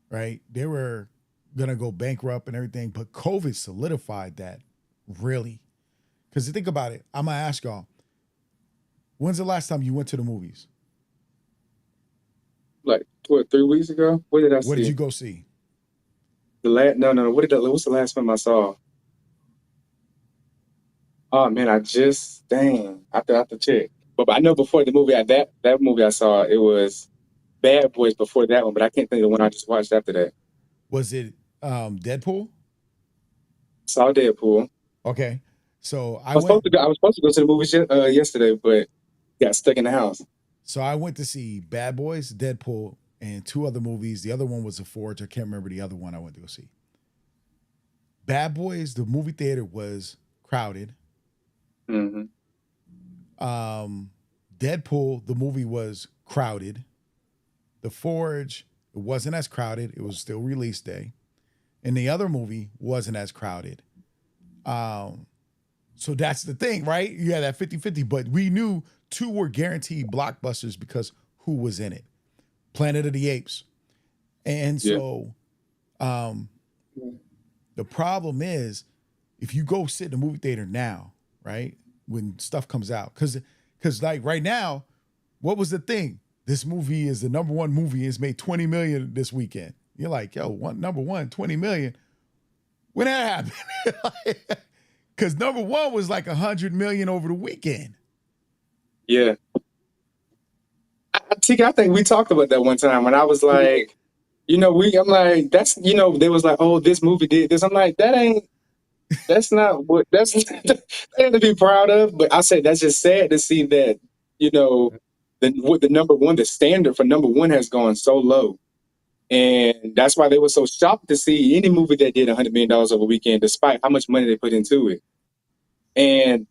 right? They were going to go bankrupt and everything, but COVID solidified that really. Because think about it, I'm going to ask y'all, when's the last time you went to the movies? Like, what, 3 weeks ago? What did I What did you see? go see? No. What's the last film I saw? Oh man, I have to check. But I know before the movie, that movie I saw, it was Bad Boys before that one, but I can't think of the one I just watched after that. Was it Deadpool? Saw Deadpool. Okay. So I was supposed to go to the movies yesterday, but got stuck in the house. I went to see Bad Boys, Deadpool, and two other movies. The other one was The Forge. I can't remember the other one I went to go see. Bad Boys, the movie theater was crowded. Mm-hmm. Deadpool, the movie was crowded. The Forge, it wasn't as crowded. It was still release day. And the other movie wasn't as crowded. So that's the thing, right? You had that 50-50, but we knew two were guaranteed blockbusters because who was in it? Planet of the Apes. And Yeah. so the problem is if you go sit in a movie theater now, right? When stuff comes out. Because like right now, what was the thing? This movie is the number one movie. It's made 20 million this weekend. You're like, yo, number one, 20 million. When that happened? Because number one was like 100 million over the weekend. Yeah. Tiki, I think we talked about that one time when I was like, I'm like, that's, they was like, oh, this movie did this. I'm like, that's not what, that's nothing to be proud of. But I said, that's just sad to see that, the number one, the standard for number one has gone so low. And that's why they were so shocked to see any movie that did $100 million over a weekend, despite how much money they put into it. And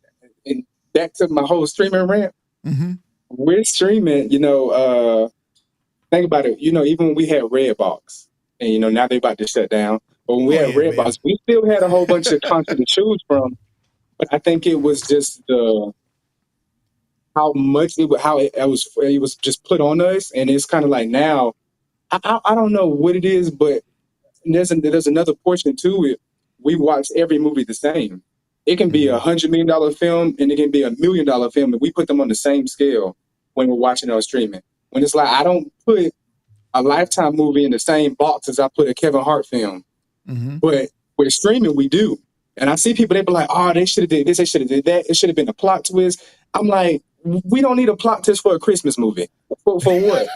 that took my whole streaming rant. Mm-hmm. We're streaming, think about it, even when we had Redbox, and now they're about to shut down. But when we had Redbox, we still had a whole bunch of content to choose from. But I think it was just how much it was just put on us, and it's kind of like now, I don't know what it is, but there's another portion to it. We watch every movie the same. It can be $100 million film, and it can be $1 million film, and we put them on the same scale when we're watching or streaming. When it's like I don't put a Lifetime movie in the same box as I put a Kevin Hart film. Mm-hmm. But with streaming, we do. And I see people, they be like, oh, they should have did this, they should have did that. It should have been a plot twist. I'm like, we don't need a plot twist for a Christmas movie. For what?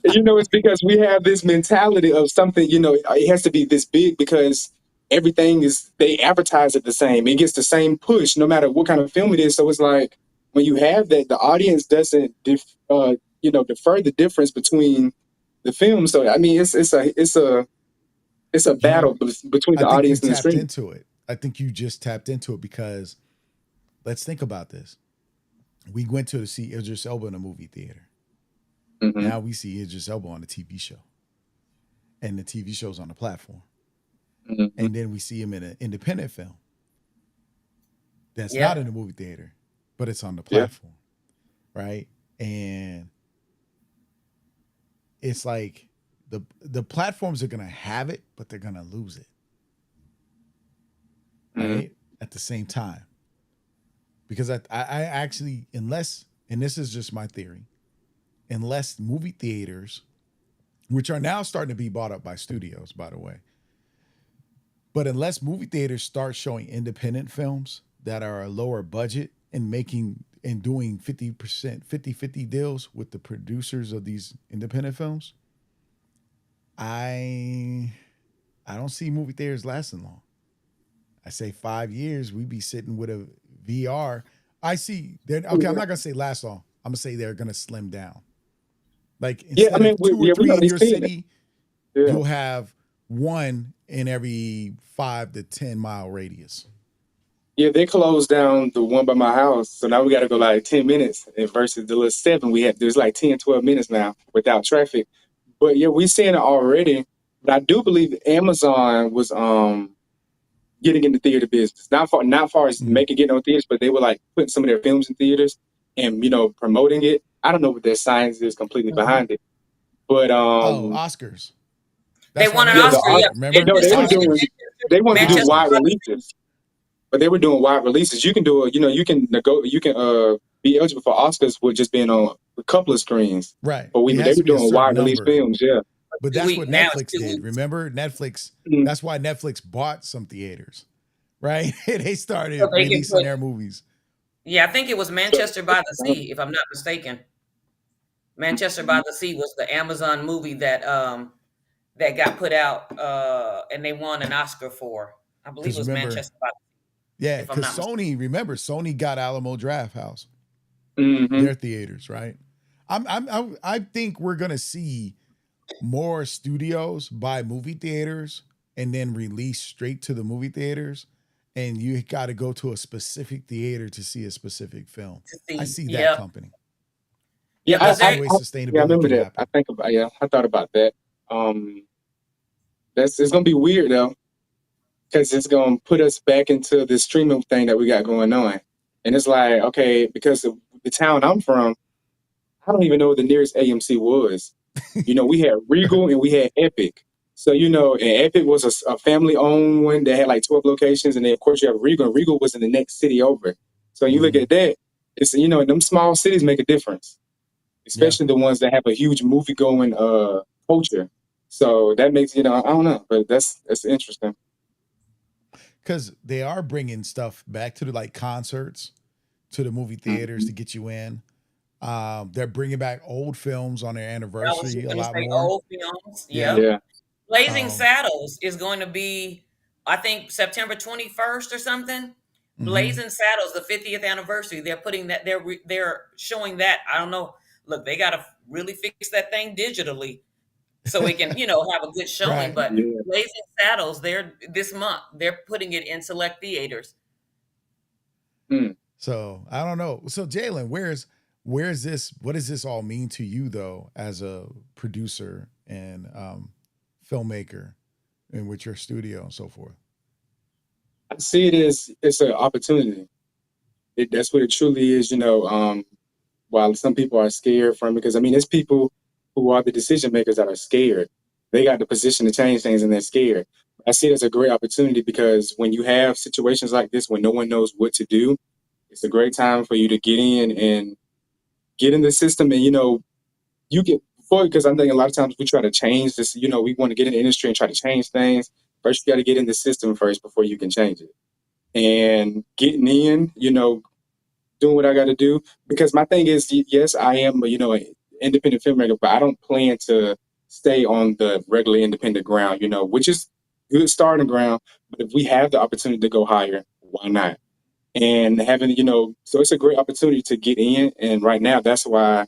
It's because we have this mentality of something, it has to be this big because they advertise it the same. It gets the same push no matter what kind of film it is. So it's like when you have that, the audience doesn't defer the difference between the film. So I mean, it's a battle between the audience and the screen. Into it. I think you just tapped into it because let's think about this. We went to see Idris Elba in a movie theater. Mm-hmm. Now we see Idris Elba on a TV show, and the TV show's on the platform. Mm-hmm. And then we see him in an independent film that's not in the movie theater, but it's on the platform, right? And it's like the platforms are gonna have it, but they're gonna lose it, right? At the same time, because I actually, unless, and this is just my theory, unless movie theaters, which are now starting to be bought up by studios, by the way, but unless movie theaters start showing independent films that are a lower budget and doing 50%, 50-50 deals with the producers of these independent films, I don't see movie theaters lasting long. I say 5 years, we'd be sitting with a VR. I see, I'm not going to say last long. I'm going to say they're going to slim down. Like instead of 2 or 3 in your city, you'll have one in every 5 to 10 mile radius. Yeah, they closed down the one by my house. So now we got to go like 10 minutes versus the little 7 we had. There's like 10, 12 minutes now without traffic. But yeah, we're seeing it already. But I do believe Amazon was getting in the theater business. Not far as making it on theaters, but they were like putting some of their films in theaters and promoting it. I don't know what their science is completely behind it. But Oscars. They won an Oscar. Remember? No, they wanted to do wide releases. But they were doing wide releases. You can do you can be eligible for Oscars with just being on a couple of screens. Right. But they were doing wide release films, yeah. But that's what Netflix did. Remember? Netflix, that's why Netflix bought some theaters. Right? They started releasing their movies. Yeah, I think it was Manchester by the Sea, if I'm not mistaken. Manchester by the Sea was the Amazon movie that got put out and they won an Oscar for. I believe it was Manchester by the Sea. Yeah, because Sony got Alamo Drafthouse. Their theaters, right? I think we're gonna see more studios buy movie theaters and then released straight to the movie theaters, and you got to go to a specific theater to see a specific film. to I see. see that Yeah, company. yeah, Yeah, That's because the they're only way I sustainability remember can that. I happen. think about yeah, I thought about that. Um, that's it's gonna be weird though, because it's gonna put us back into the streaming thing that we got going on, and it's like okay, because the town I'm from, I don't even know what the nearest AMC was. You know, we had Regal and we had Epic. So, you know, and Epic was a family owned one that had like 12 locations. And then, of course, you have Regal, and Regal was in the next city over. So, you look Hmm. at that, it's, you know, them small cities make a difference, Yeah, especially the ones that have a huge movie going culture. So that makes, you know, I don't know, but that's interesting. because they are bringing stuff back to the like concerts, to the movie theaters Mhm. to get you in. They're bringing back old films on their I was anniversary just a gonna lot say more. old films. Yeah. Yep. Yeah. Blazing Um, Saddles is going to be, I think, September 21st or something. mhm. Blazing Saddles, the 50th anniversary. They're putting that. They're showing that. I don't know. Look, they got to really fix that thing digitally so it can, have a good showing. Right. But Yeah. Blazing Saddles, they're this month. They're putting it in select theaters. Hmm. So I don't know. So Jalen, where's this? What does this all mean to you though, as a producer and filmmaker, and with your studio and so forth? I see it as it's an opportunity. That's what it truly is, you know. While some people are scared from it, because I mean, it's people who are the decision makers that are scared. They got the position to change things and they're scared. I see it as a great opportunity because when you have situations like this, when no one knows what to do, it's a great time for you to get in and get in the system. And, you know, you get before, because I'm thinking a lot of times we try to change this, you know, we want to get in the industry and try to change things. First, you got to get in the system first before you can change it. And getting in, you know, doing what I got to do. Because my thing is, yes, I am, you know, an independent filmmaker, but I don't plan to stay on the regular independent ground, you know, which is good starting ground. But if we have the opportunity to go higher, why not? And having, you know, so it's a great opportunity to get in. And right now, that's why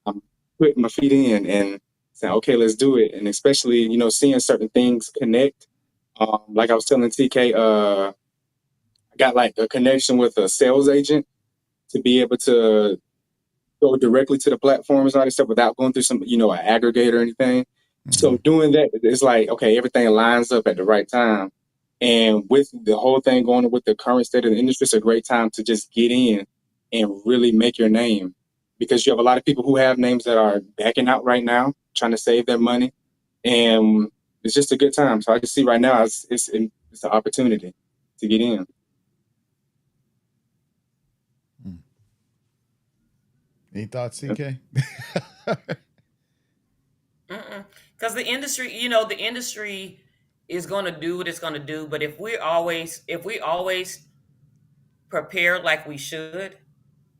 I'm putting my feet in and saying, okay, let's do it. And especially, you know, seeing certain things connect. Like I was telling TK, I got like a connection with a sales agent to be able to go directly to the platforms and all this stuff without going through some, you know, an aggregator or anything. So Hmm. doing that, it's like, okay, everything lines up at the right time. And with the whole thing going on with the current state of the industry, it's a great time to just get in and really make your name because you have a lot of people who have names that are backing out right now, trying to save their money. And it's just a good time. So I just see right now it's an opportunity to get in. Any thoughts, Yeah. CK? Because the industry is going to do what it's going to do. But if we always prepare like we should,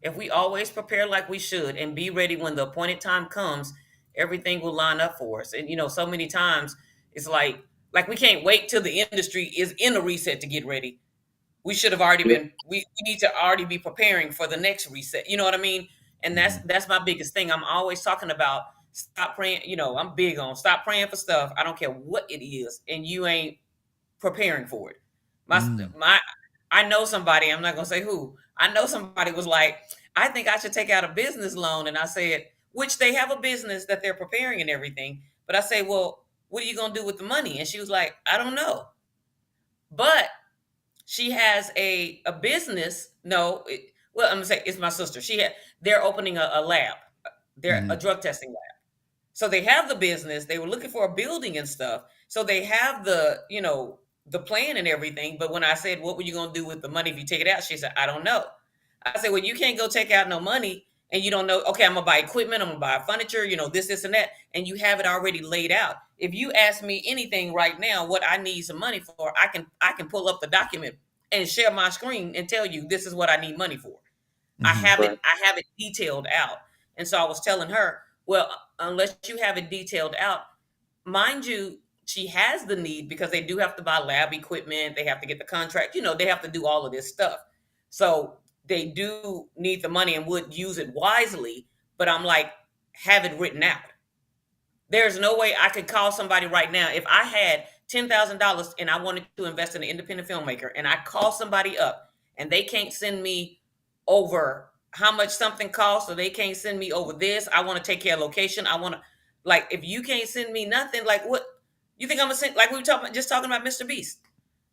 if we always prepare like we should and be ready when the appointed time comes, everything will line up for us. And so many times it's like we can't wait till the industry is in a reset to get ready. We should have already Yeah. been we need to already be preparing for the next reset. You know what I mean? And that's Hmm. that's my biggest thing. I'm always talking about stop praying. I'm big on stop praying for stuff. I don't care what it is, and you ain't preparing for it. My Mm. my I know somebody, I'm not gonna say who. I know somebody was like, I think I should take out a business loan. And I said, which they have a business that they're preparing and everything. But I say, well, what are you gonna do with the money? And she was like, I don't know. But she has a business. No, well, I'm gonna say it's my sister. They're opening a lab. They're a Hmm. drug testing lab. So they have the business. They were looking for a building and stuff. So they have the plan and everything. But when I said, what were you going to do with the money if you take it out? She said, I don't know. I said, well, you can't go take out no money and you don't know, okay, I'm going to buy equipment. I'm going to buy furniture, this, and that. And you have it already laid out. If you ask me anything right now, what I need some money for, I can pull up the document and share my screen and tell you this is what I need money for. I Hmm. have it, Right. I have it detailed out. And so I was telling her, well, unless you have it detailed out, mind you, she has the need because they do have to buy lab equipment, they have to get the contract, they have to do all of this stuff. So they do need the money and would use it wisely, but I'm like, have it written out. There's no way I could call somebody right now if I had $10,000 and I wanted to invest in an independent filmmaker, and I call somebody up and they can't send me over how much something costs, or they can't send me over this. I want to take care of location. I want to, like, if you can't send me nothing, like, what you think I'm gonna send? Like we were talking about Mr. Beast,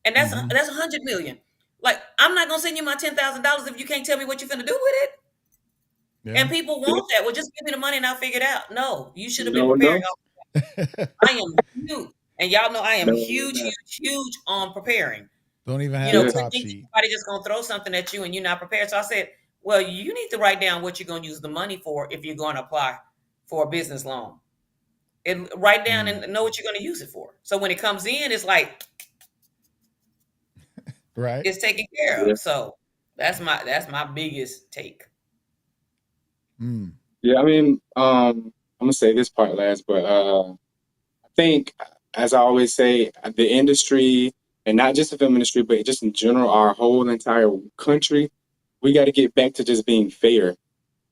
and that's Mhm. that's 100 million. Like, I'm not gonna send you my $10,000 if you can't tell me what you're gonna do with it. Yeah. And people Yeah. want that. Well, just give me the money and I'll figure it out. No, you should have been No, preparing. no, I am huge, and y'all know I am no, huge, no. huge, huge on preparing. Don't even You have know, the Yeah. quit top thinking sheet. somebody just gonna throw something at you and you're not prepared. So I said, well, you need to write down what you're gonna use the money for if you're going to apply for a business loan. And write down Mm. and know what you're going to use it for. So when it comes in, it's like Right. it's taken care Yeah. of. So that's my biggest take. Mm. Yeah. I mean, I'm gonna say this part last, but I think, as I always say, the industry, and not just the film industry, but just in general, our whole entire country, we got to get back to just being fair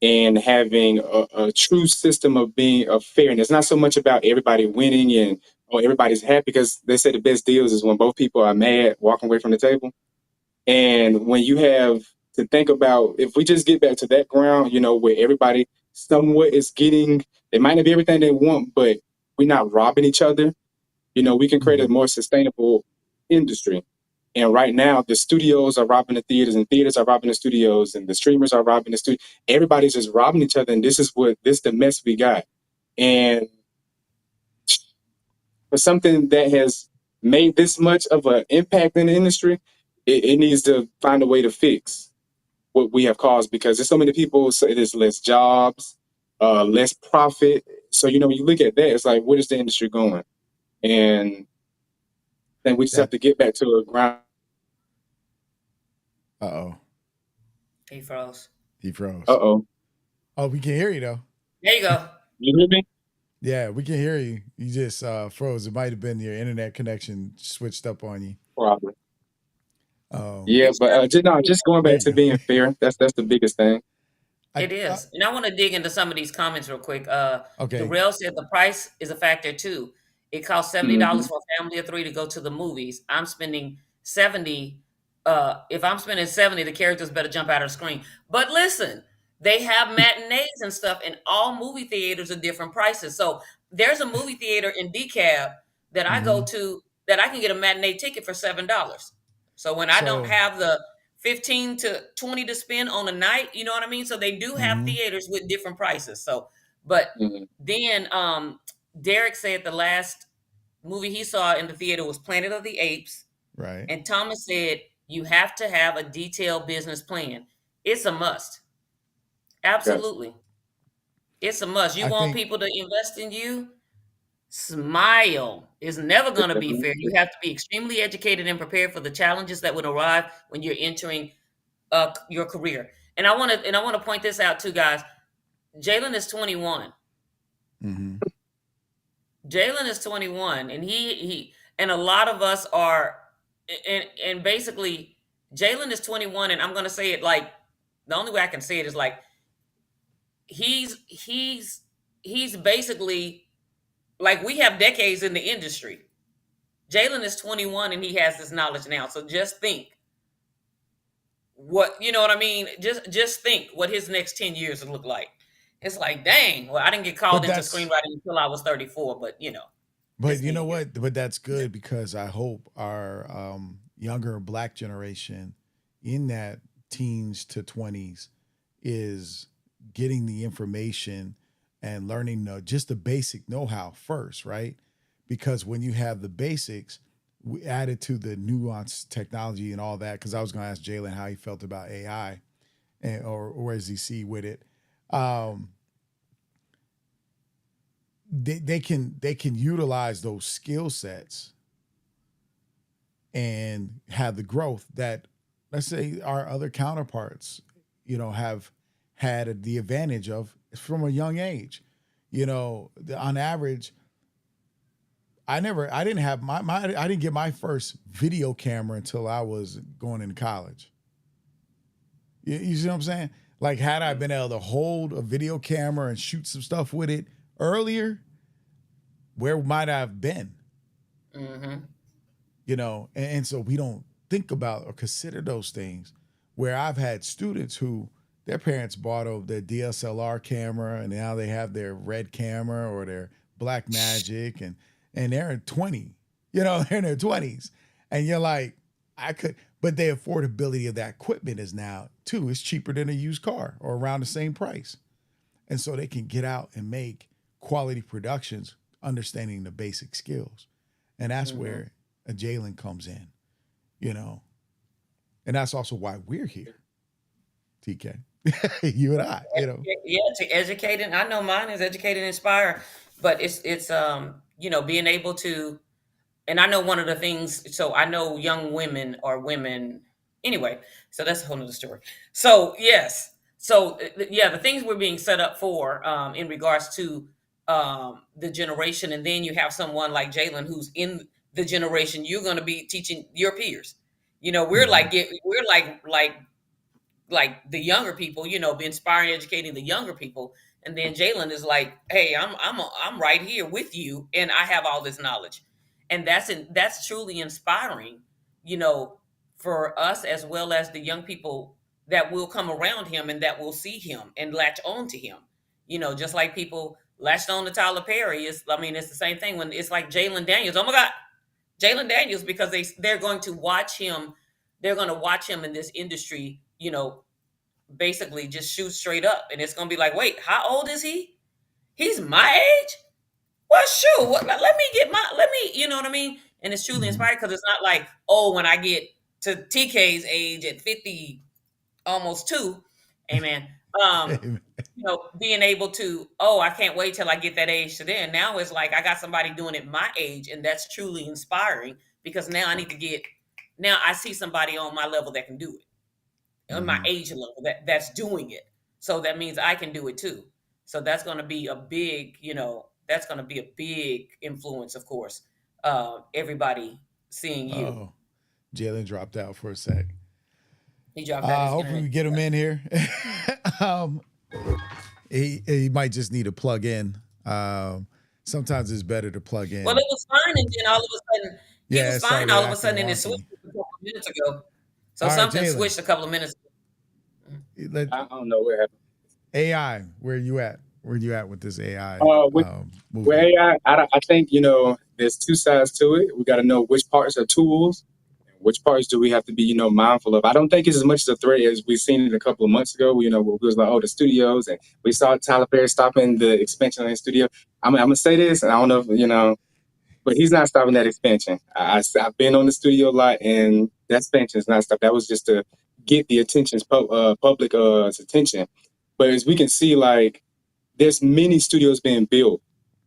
and having a true system of being of fairness. Not so much about everybody winning and or everybody's happy, because they say the best deals is when both people are mad walking away from the table. And when you have to think about, if we just get back to that ground, where everybody somewhat is getting, they might not be everything they want, but we're not robbing each other, we can create a Mhm. more sustainable industry. And right now, the studios are robbing the theaters, and theaters are robbing the studios, and the streamers are robbing the studio. Everybody's just robbing each other, and this the mess we got. And for something that has made this much of an impact in the industry, it needs to find a way to fix what we have caused, because there's so many people say there's less jobs, less profit. So when you look at that, it's like, where is the industry going? And then we just have That. to get back to a ground. Uh-oh. He froze. He Uh froze. oh, Oh, we can hear you though. There you go. you hear me? Yeah, we can hear you. You just froze. It might have been your internet connection switched up on you. Probably. Um, Yeah, It's but not. just going there back you to go. being fair. That's the biggest thing. I It is. And I want to dig into some of these comments real quick. okay. Darrell said the price is a factor too. It costs $70 Hmm. for a family of three to go to the movies. I'm spending 70. If I'm spending 70, the characters better jump out of the screen. But listen, they have matinees and stuff, and all movie theaters are different prices. So there's a movie theater in DeKalb that I go Hmm. to that I can get a matinee ticket for $7. So when I don't So, have the 15 to 20 to spend on a night, you know what I mean? So they do have mhm, theaters with different prices. So, but Hmm. then Derek said the last movie he saw in the theater was Planet of the Apes, right. and Thomas said you have to have a detailed business plan. It's a must. Yes. Absolutely. It's a must. You I want think people to invest in you? Smile. It's never going to be fair. You have to be extremely educated and prepared for the challenges that would arrive when you're entering your career. And I want to point this out too, guys. Jalen is 21. mhm, Jalen is 21, and he and a lot of us are, and basically Jalen is 21, and I'm gonna say it like the only way I can say it is like he's he's he's basically like we have decades in the industry. Jalen is 21 and he has this knowledge now. So just think what you know what I mean. Just think what his next 10 years will look like. It's like, dang. Well, I didn't get called but into that's screenwriting until I was 34, but but it's you know needed. what? But that's good because I hope our younger black generation in that teens to 20s is getting the information and learning just the basic know-how first, right? Because when you have the basics added to the nuanced technology and all that, because I was going to ask Jalen how he felt about AI and or where does he see with it. Um, they can utilize those skill sets and have the growth that, let's say, our other counterparts have had the advantage of from a young age. On average, I didn't have I didn't get my first video camera until I was going into college. You see what I'm saying? Like, had I been able to hold a video camera and shoot some stuff with it earlier, where might I have been? Hmm. And so we don't think about or consider those things. Where I've had students who their parents bought their DSLR camera and now they have their red camera or their Black Magic and they're in 20, they're in their 20s. And you're like, but the affordability of that equipment is now too, it's cheaper than a used car or around the same price. And so they can get out and make quality productions, understanding the basic skills. And that's where a Jhalen comes in, And that's also why we're here, TK. You and I, Yeah, to educate, and I know mine is educate and inspire, but it's being able to, and I know one of the things, so I know young women or women anyway, so that's a whole nother story. So yes, so yeah, the things we're being set up for in regards to the generation, and then you have someone like Jhalen who's in the generation you're going to be teaching your peers. We're Mhm. like the younger people, be inspiring, educating the younger people, and then Jhalen is like, "Hey, I'm right here with you, and I have all this knowledge," and that's truly inspiring, you know, for us as well as the young people that will come around him and that will see him and latch on to him, just like people latched on to Tyler Perry. It's the same thing when it's like Jhalen Daniels. Oh my God, Jhalen Daniels, because they're going to watch him. They're going to watch him in this industry, basically just shoot straight up, and it's gonna be like, wait, how old is he? He's my age. Well, shoot, let me get let me, you know what I mean? And it's truly Mhm. inspired because it's not like, oh, when I get to TK's age at 50, almost two, amen. Um, being able to, oh, I can't wait till I get that age to then. Now it's like I got somebody doing it my age, and that's truly inspiring because now now I see somebody on my level that can do it on my Mhm. age level that's doing it. So that means I can do it too. So that's going to be a big, that's going to be a big influence, of course. Everybody seeing you. Oh, Jalen dropped out for a sec. He dropped out his Hopefully internet. we get him in here. um, he might just need to plug in. Sometimes it's better to plug Well, in. it was fine, and then all of a sudden he Yeah, was it fine. started All of a acting sudden, and it switched wonky. a couple of minutes ago. So All right, something Jalen. switched a couple of minutes ago. Let I don't know what happened. AI. Where you at? Where you at with this AI With movement? I think there's two sides to it. We got to know which parts are tools, and which parts do we have to be mindful of. I don't think it's as much as a threat as we seen it a couple of months ago. Where we was like, oh, the studios, and we saw Tyler Perry stopping the expansion of the studio. I'm gonna say this, and I don't know if but he's not stopping that expansion. I've been on the studio a lot, and that expansion is not stopped. That was just to get the public attention. But as we can see, like there's many studios being built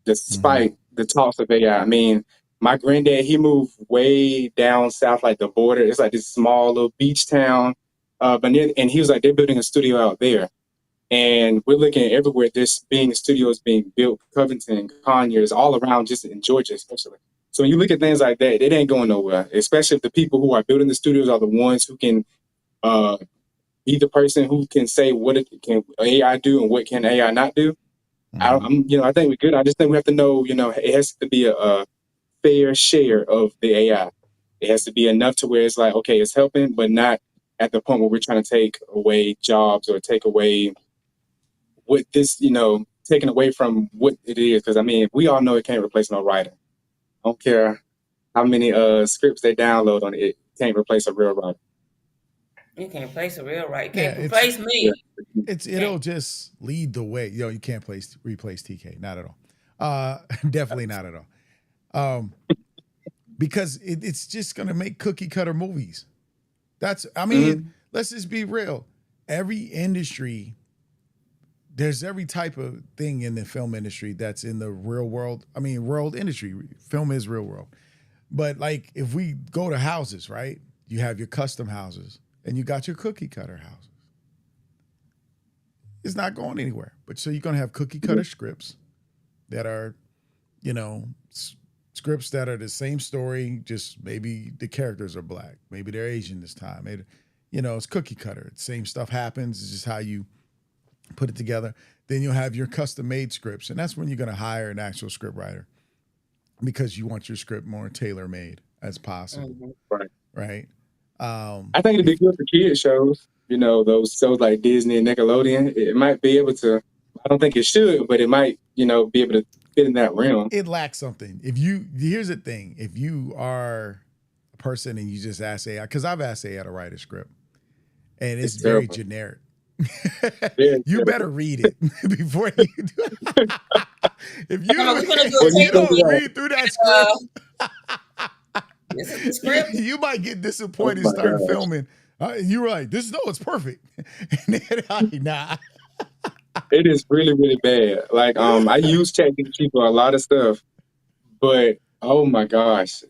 Mm-hmm. despite the talks of AI. I mean, my granddad, he moved way down south, like the border. It's like this small little beach town. And he was like, they're building a studio out there. And we're looking everywhere. There's being studios being built, Covington, Conyers, all around, just in Georgia, especially. So when you look at things like that, it ain't going nowhere. Especially if the people who are building the studios are the ones who can uh, be the person who can say what it can AI do and what can AI not do. Mm-hmm. I think we're good. I just think we have to know, it has to be a fair share of the AI. It has to be enough to where it's like, okay, it's helping, but not at the point where we're trying to take away jobs or take away what this, taken away from what it is. Because I mean, we all know it can't replace no writer. I don't care how many scripts they download on it, it can't replace a real writer. You can't place a real right. Yeah, Can't replace Yeah. me. it'll Can't. just lead the way. You can't replace TK, not at all. Definitely not at all. Um, because it's just gonna make cookie cutter movies. I mean, Mhm. let's just be real. Every industry, there's every type of thing in the film industry that's in the real world. I mean, world industry. Film is real world. But like if we go to houses, right? You have your custom houses and you got your cookie cutter houses. It's not going anywhere. But so you're gonna have cookie cutter scripts that are, you know, scripts that are the same story, just maybe the characters are black, maybe they're Asian this time. It's cookie cutter. Same stuff happens. It's just how you put it together. Then you'll have your custom made scripts, and that's when you're gonna hire an actual script writer because you want your script more tailor made. as possible, Mhm. Right. right? I think it'd be If good for kids shows. Those shows like Disney and Nickelodeon. It might be able to. I don't think it should, but it might. Be able to fit in that realm. it lacks something, here's the thing, if you are a person and you just ask AI, because I've asked AI to write a script and it's It's very terrible. generic. Very You better terrible. read it before you do. if Come on, you we're gonna do a Well, if you you table think don't about. read. read through that Uh, script, this is the script. you might get Oh disappointed my starting gosh, filming. You're right. This no, it's perfect. And then nah. it is really really bad. Like I use ChatGPT for a lot of stuff, but oh my gosh,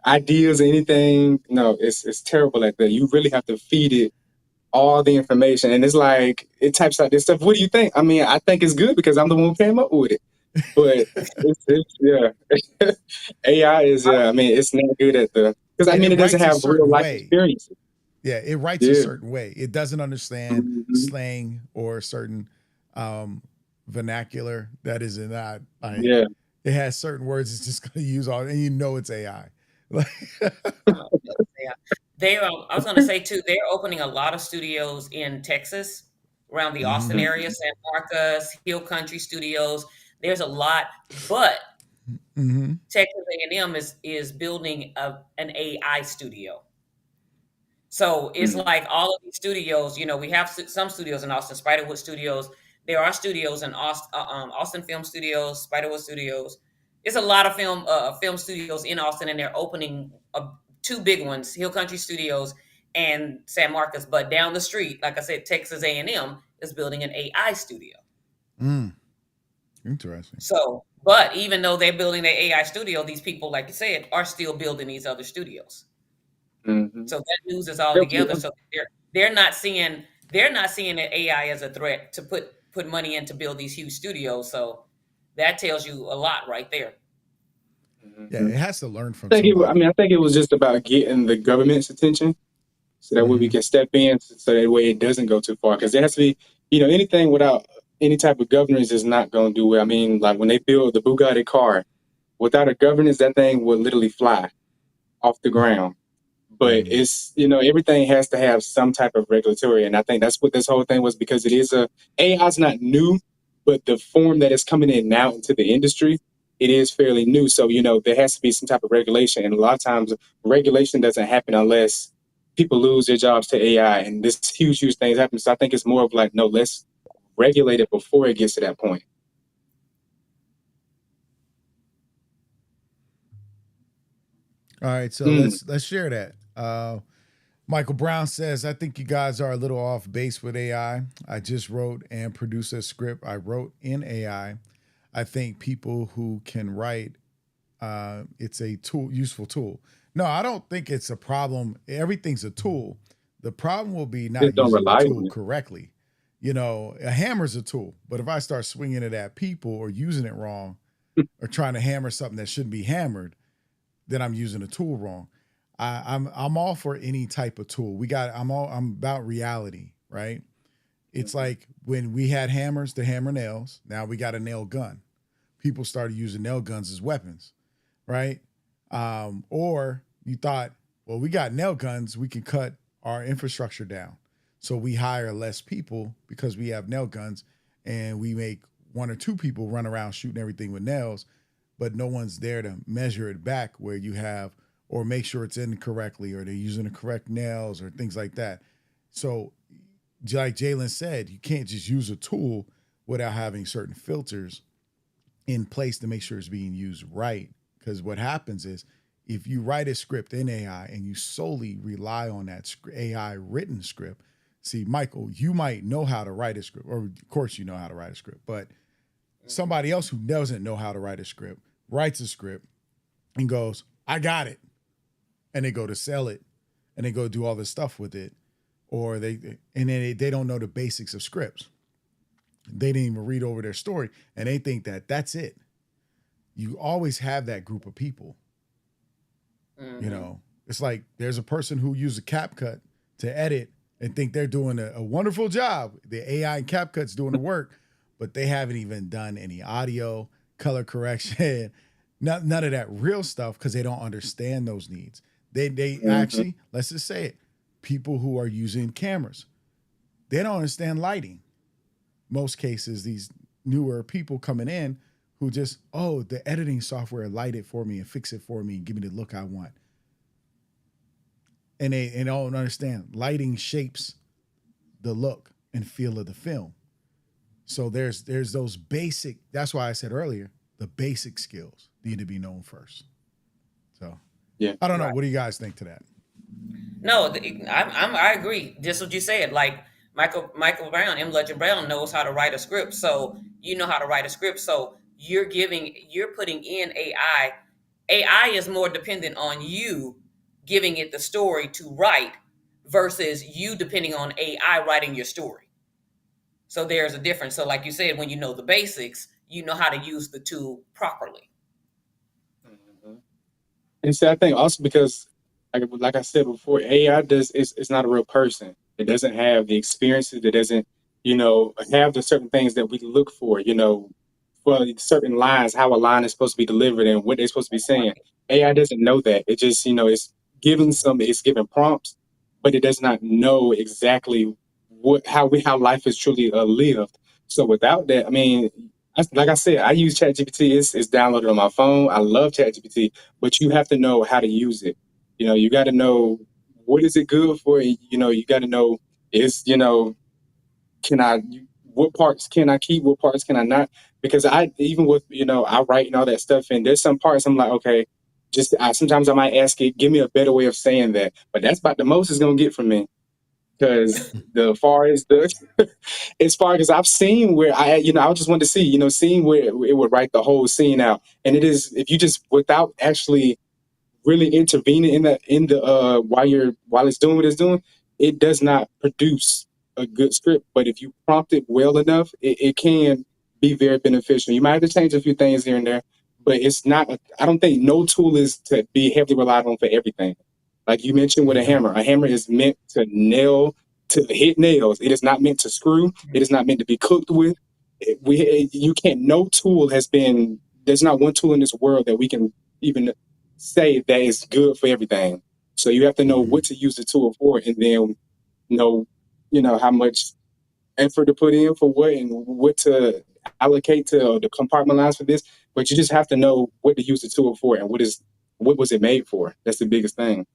ideas, anything. No, it's terrible at that. You really have to feed it all the information, and it's like it types out this stuff. What do you think? I mean, I think it's good because I'm the one who came up with it. But it's yeah, AI is yeah. I mean, it's not good at the because I And mean it it doesn't writes a have real certain life way. experiences. Yeah, it writes a Yeah. certain way. It doesn't understand Mhm. slang or certain um, vernacular that is not like Yeah. it has certain words it's just gonna use all and you know it's AI. Like Yeah. I was gonna say too, they're opening a lot of studios in Texas, around the Austin mm-hmm, area, San Marcos, Hill Country Studios. There's a lot, but mm-hmm, Texas A&M is building an AI studio. So it's Mm. like all of these studios, we have some studios in Austin, Spiderwood Studios. There are studios in Austin Film Studios, Spiderwood Studios. It's a lot of film studios in Austin, and they're opening two big ones: Hill Country Studios and San Marcos. But down the street, like I said, Texas A&M is building an AI studio. mm, interesting. So, but even though they're building their AI studio, these people, like you said, are still building these other studios. Mhm. So that news is all Yep, together. yep. So they're not seeing the AI as a threat to put money in to build these huge studios. So that tells you a lot right there. Yeah, Mhm. it has to learn from I think somebody. I think it was just about getting the government's attention so that way we Mm-hmm. can step in so that way it doesn't go too far. Because there has to be, anything without any type of governance is not going to do well. I mean, like when they build the Bugatti car, without a governance, that thing would literally fly off the ground. But Mm-hmm. it's everything has to have some type of regulatory, and I think that's what this whole thing was because it is AI is not new, but the form that is coming in now into the industry, it is fairly new. So there has to be some type of regulation, and a lot of times regulation doesn't happen unless people lose their jobs to AI, and this huge things happen. So I think it's more of like no, let's regulate it before it gets to that point. All right, so Mm, let's share that. Michael Brown says, I think you guys are a little off base with AI. I just wrote and produced a script I wrote in AI. I think people who can write, it's a tool, useful tool. No, I don't think it's a problem. Everything's a tool. The problem will be just not don't using the rely tool on it. correctly. A hammer's a tool, but if I start swinging it at people or using it wrong or trying to hammer something that shouldn't be hammered, then I'm using a tool wrong. I'm all for any type of tool. I'm about reality, right? It's Mhm. like when we had hammers to hammer nails. Now we got a nail gun. People started using nail guns as weapons, right? Or you thought, well, we got nail guns, we can cut our infrastructure down. So we hire less people because we have nail guns and we make one or two people run around shooting everything with nails, but no one's there to measure it back where you have or make sure it's in correctly or they're using the correct nails or things like that. So, like Jhalen said, you can't just use a tool without having certain filters in place to make sure it's being used right. Because what happens is if you write a script in AI and you solely rely on that AI written script, see, Michael, you might know how to write a script, or of course you know how to write a script, but Mhm. somebody else who doesn't know how to write a script writes a script and goes, I got it. And they go to sell it and they go do all this stuff with it. Or they don't know the basics of scripts. They didn't even read over their story and they think that that's it. You always have that group of people. Mhm. It's like there's a person who uses CapCut to edit and think they're doing a wonderful job. The AI and CapCut's doing the work, but they haven't even done any audio, color correction, none of that real stuff because they don't understand those needs. They Mhm. actually, let's just say it, people who are using cameras, they don't understand lighting. Most cases, these newer people coming in who just, oh, the editing software light it for me and fix it for me and give me the look I want. And they don't understand lighting shapes the look and feel of the film. So there's those basic, that's why I said earlier, the basic skills need to be known first. So Yeah. I don't know. Right. What do you guys think to that? No, I agree. Just what you said. Like Michael Brown, M. Legend Brown knows how to write a script. So you know how to write a script. So you're putting in AI. AI is more dependent on you giving it the story to write versus you depending on AI writing your story. So there's a difference. So like you said, when you know the basics, you know how to use the tool properly. Mhm. And so I think also because, like I said before, AI does it's not a real person. It doesn't have the experiences. It doesn't, have the certain things that we look for. For certain lines, how a line is supposed to be delivered and what they're supposed to be saying. AI doesn't know that. It just, it's given prompts, but it does not know exactly how life is truly lived. So without that, I mean, like I said, I use ChatGPT. It's downloaded on my phone. I love ChatGPT, but you have to know how to use it. You got to know what is it good for. You got to know is can I what parts can I keep, what parts can I not? Because I even with I write and all that stuff, and there's some parts I'm like, okay, sometimes I might ask it, give me a better way of saying that, but that's about the most it's gonna get from me. Because the far as the as far as I've seen where I just want to see, seeing where it would write the whole scene out, and it is if you just without actually really intervening in the while it's doing what it's doing, it does not produce a good script. But if you prompt it well enough, it can be very beneficial. You might have to change a few things here and there, but it's not. I don't think no tool is to be heavily relied on for everything. Like you mentioned with Amen. a hammer is meant to hit nails. It is not meant to screw. It is not meant to be cooked with. You can't. No tool has been. There's not one tool in this world that we can even say that it's good for everything. So you have to know Mm-hmm. what to use the tool for, and then know, how much effort to put in for what and what to allocate to the compartmentalize for this. But you just have to know what to use the tool for and what was it made for. That's the biggest thing.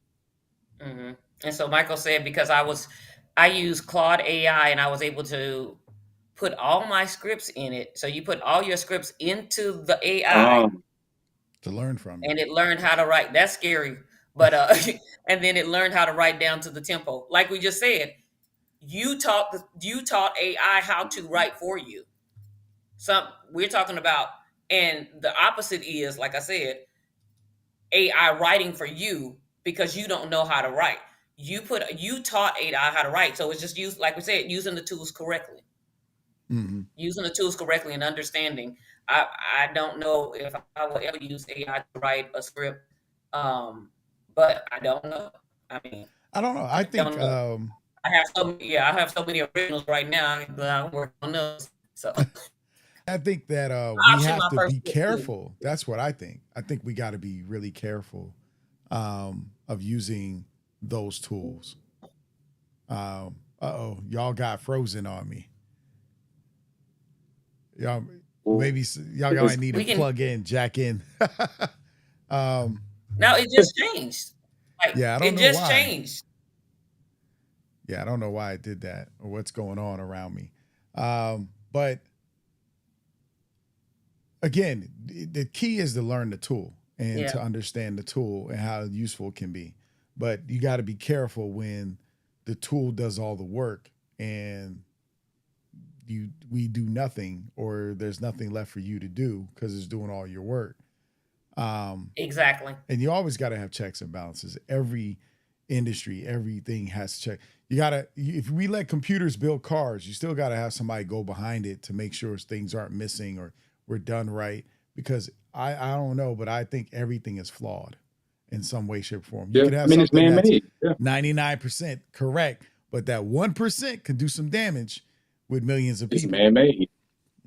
Hmm. And so Michael said because I used Claude AI and I was able to put all my scripts in it. So you put all your scripts into the AI Um, To learn from it. and it learned how to write. That's scary, but and then it learned how to write down to the tempo. Like we just said, you taught AI how to write for you. Some we're talking about, and the opposite is like I said, AI writing for you because you don't know how to write. You taught AI how to write, so it's just use like we said, using the tools correctly, Mm-hmm. using the tools correctly, and understanding. I don't know if I will ever use AI to write a script, um, but I don't know. I mean, I don't know. I I think don't know. I have so many originals right now, but I'm working on those. So I think that I'll we shoot have my to first be script too. careful. That's what I think. I think we got to be really careful of using those tools. Oh, y'all got frozen on me. Y'all maybe y'all might because need to We can plug in, jack in. um, now. It just changed. Like yeah, I don't it know just why. changed. Yeah, I don't know why I did that or what's going on around me. But again, the key is to learn the tool and Yeah, to understand the tool and how useful it can be. But you got to be careful when the tool does all the work and we do nothing or there's nothing left for you to do because it's doing all your work. Um, exactly. and you always got to have checks and balances. Every industry, everything has to check. You gotta if we let computers build cars, you still got to have somebody go behind it to make sure things aren't missing or we're done right. Because I don't know, but I think everything is flawed in some way, shape, or form. You yeah, could I have mean it's something man that's made. Yeah. 99% correct, but that 1% can do some damage with millions of It's people. man made.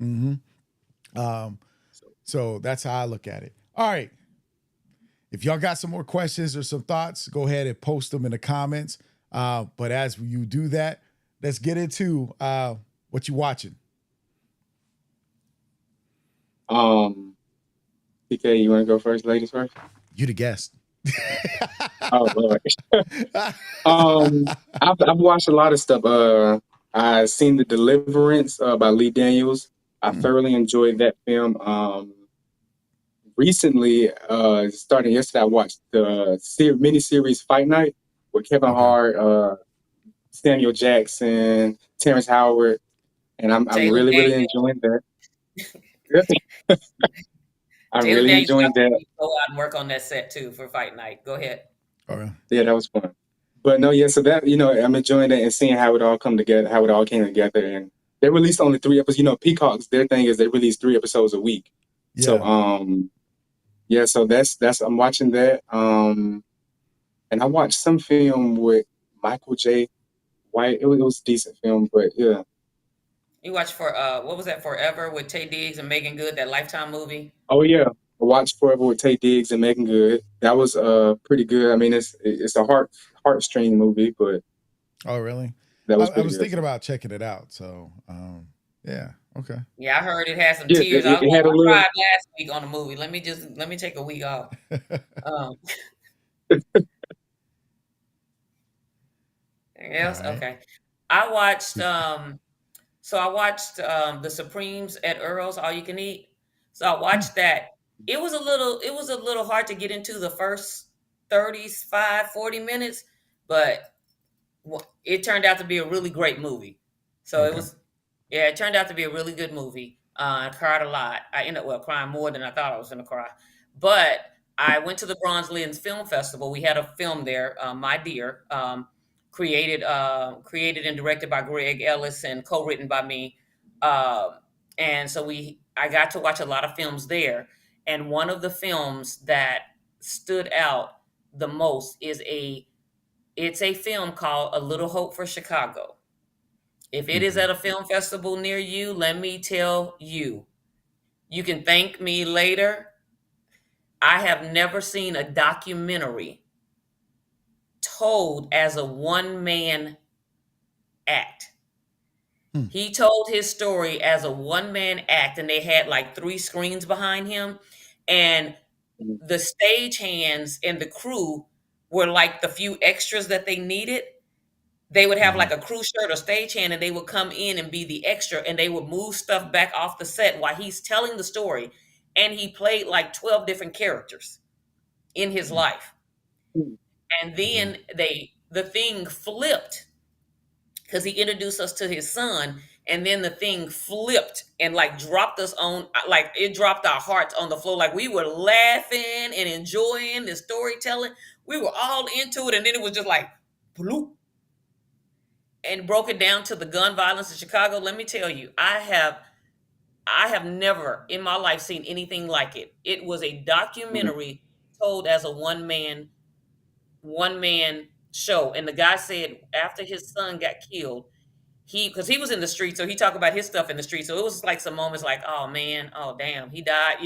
Mm-hmm. Um, So so that's how I look at it. All right. If y'all got some more questions or some thoughts, go ahead and post them in the comments. But as you do that, let's get into what you watching. PK, you want to go first, ladies first? You the guest. Oh Lord. I've watched a lot of stuff. I've seen The Deliverance by Lee Daniels. I thoroughly enjoyed that film. Recently, starting yesterday, I watched the miniseries Fight Night with Kevin Okay. Hart, Samuel Jackson, Terrence Howard, and I'm Jhalen really really Daniels. enjoying that. I'm Jhalen really Daniels got enjoying that. to go out and work on that set too for fight night. Go ahead. Okay. Yeah, that was fun. But no, yeah, so that I'm enjoying that and seeing how it all come together, how it all came together, and they released only 3 episodes. Peacocks, their thing is they release 3 episodes a week. So Yeah. yeah, so that's I'm watching that. And I watched some film with Michael J. White. It was a decent film, but yeah. You watched for what was that? Forever with Tay Diggs and Megan Good, that Lifetime movie. Oh yeah, I watched Forever with Tay Diggs and Megan Good. That was pretty good. I mean, it's a heartstring movie, but Oh, really? that I, was I pretty was good. thinking about checking it out. So, yeah. Okay. Yeah, I heard it had some Yeah, tears. I was it like, had a I little. cried last week on the movie. Let me take a week off. Um, anything All else? right. Okay. I watched I watched the Supremes at Earl's All You Can Eat. So I Hmm. watched that. It was a little hard to get into the first 35, 40 minutes, but it turned out to be a really great movie. So it Okay. was, yeah, it turned out to be a really good movie. I cried a lot. I ended up crying more than I thought I was going to cry. But I went to the Bronze Lens Film Festival. We had a film there, My Dear, created and directed by Greg Ellis and co-written by me. Uh, and so I got to watch a lot of films there. And one of the films that stood out the most it's a film called A Little Hope for Chicago. If it is Mm-hmm. at a film festival near you, let me tell you, you can thank me later. I have never seen a documentary told as a one man act. Hmm. He told his story as a one man act, and they had like three screens behind him. And the stage hands and the crew were like the few extras that they needed. They would have Mm-hmm. like a crew shirt or stagehand, and they would come in and be the extra, and they would move stuff back off the set while he's telling the story. And he played like 12 different characters in his life. And Okay. then the thing flipped because he introduced us to his son, and then the thing flipped and like dropped us on, like it dropped our hearts on the floor. Like we were laughing and enjoying the storytelling. We were all into it, and then it was just like bloop, and broke it down to the gun violence in Chicago. Let me tell you, I have never in my life seen anything like it. It was a documentary told as a one man show. And the guy said after his son got killed, because he was in the street, so he talked about his stuff in the street. So it was like some moments like, oh man, oh damn, he died,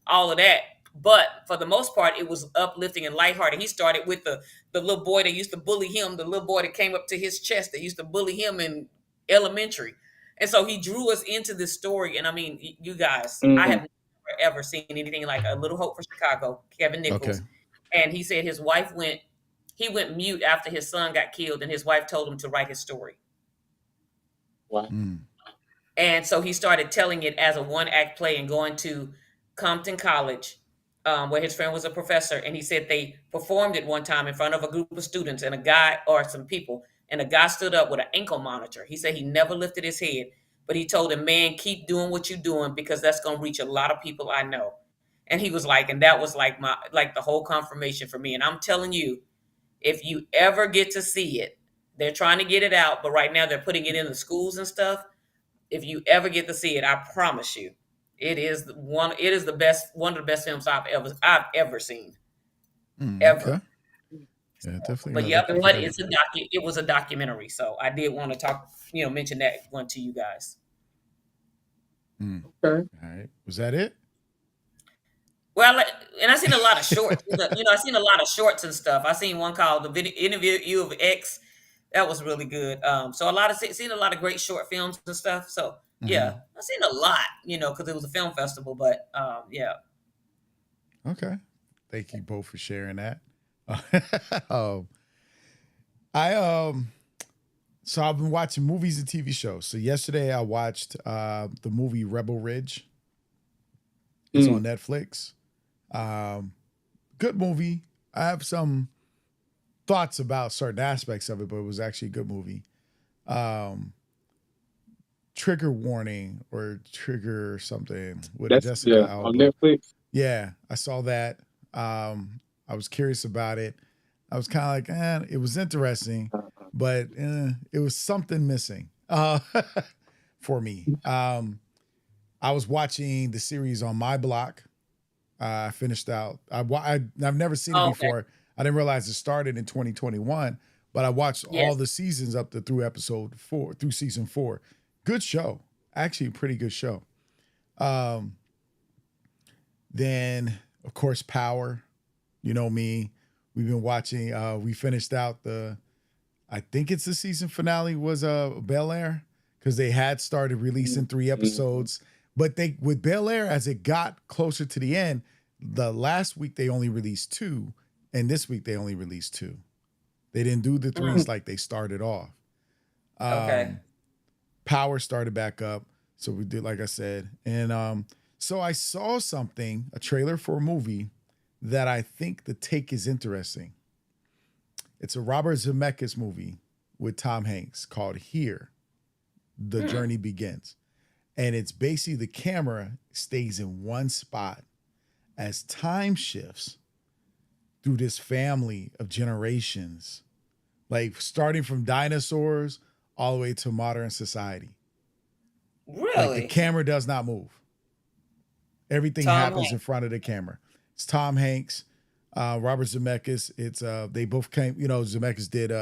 all of that. But for the most part, it was uplifting and lighthearted. He started with the little boy that used to bully him, the little boy that came up to his chest that used to bully him in elementary. And so he drew us into this story. And I mean, you guys, I have Mm, never ever seen anything like A Little Hope for Chicago, Kevin Okay. Nichols. And he said he went mute after his son got killed, and his wife told him to write his story. wow. Mm. And so he started telling it as a one act play and going to Compton College, where his friend was a professor. And he said they performed it one time in front of a group of students and a guy or some people. And a guy stood up with an ankle monitor. He said he never lifted his head, but he told him, man, keep doing what you're doing because that's going to reach a lot of people I know. And he was like, and that was like the whole confirmation for me. And I'm telling you, if you ever get to see it, they're trying to get it out, but right now they're putting it in the schools and stuff. If you ever get to see it, I promise you, it is the best one of the best films I've ever seen. Okay. Ever. Yeah, definitely But gotta yeah, look into but that. it was a documentary. So I did want to mention that one to you guys. Mm. Okay. All right. Was that it? Well, and I seen a lot of shorts. I seen a lot of shorts and stuff. I seen one called "The Interview of X." That was really good. So a lot of seen a lot of great short films and stuff. So yeah, Hmm. I seen a lot. Because it was a film festival. But yeah, Okay. Thank you both for sharing that. um, I so I've been watching movies and TV shows. So yesterday I watched the movie Rebel Ridge. It's on Mm, Netflix. Um, Good movie. I have some thoughts about certain aspects of it, but it was actually a good movie. Um, Trigger warning or trigger something with that's Jessica yeah on Alba. Netflix. Yeah, I saw that. I was curious about it. I was kind of like, it was interesting, but it was something missing for me. I was watching the series on my block. I finished out. I've never seen it oh, okay, before. I didn't realize it started in 2021, but I watched all yes, the seasons up to through episode 4, through season 4. Good show, actually, a pretty good show. Um, then of course Power. You know me. We've been watching. We finished out the. I think it's the season finale was Bel Air because they had started releasing 3 episodes, but they with Bel Air as it got closer to the end, the last week they only released 2, and this week they only released 2. They didn't do the mm, threes like they started off. okay, Um, Power started back up, so we did like I said, and so I saw something, a trailer for a movie that I think the take is interesting. It's a Robert Zemeckis movie with Tom Hanks called Here, The mm, Journey Begins. And it's basically the camera stays in one spot as time shifts through this family of generations, like starting from dinosaurs all the way to modern society. Like the really, camera does not move. Everything Tom happens in Hanks. front of the camera. It's Tom Hanks, Robert Zemeckis. It's they both came. Zemeckis did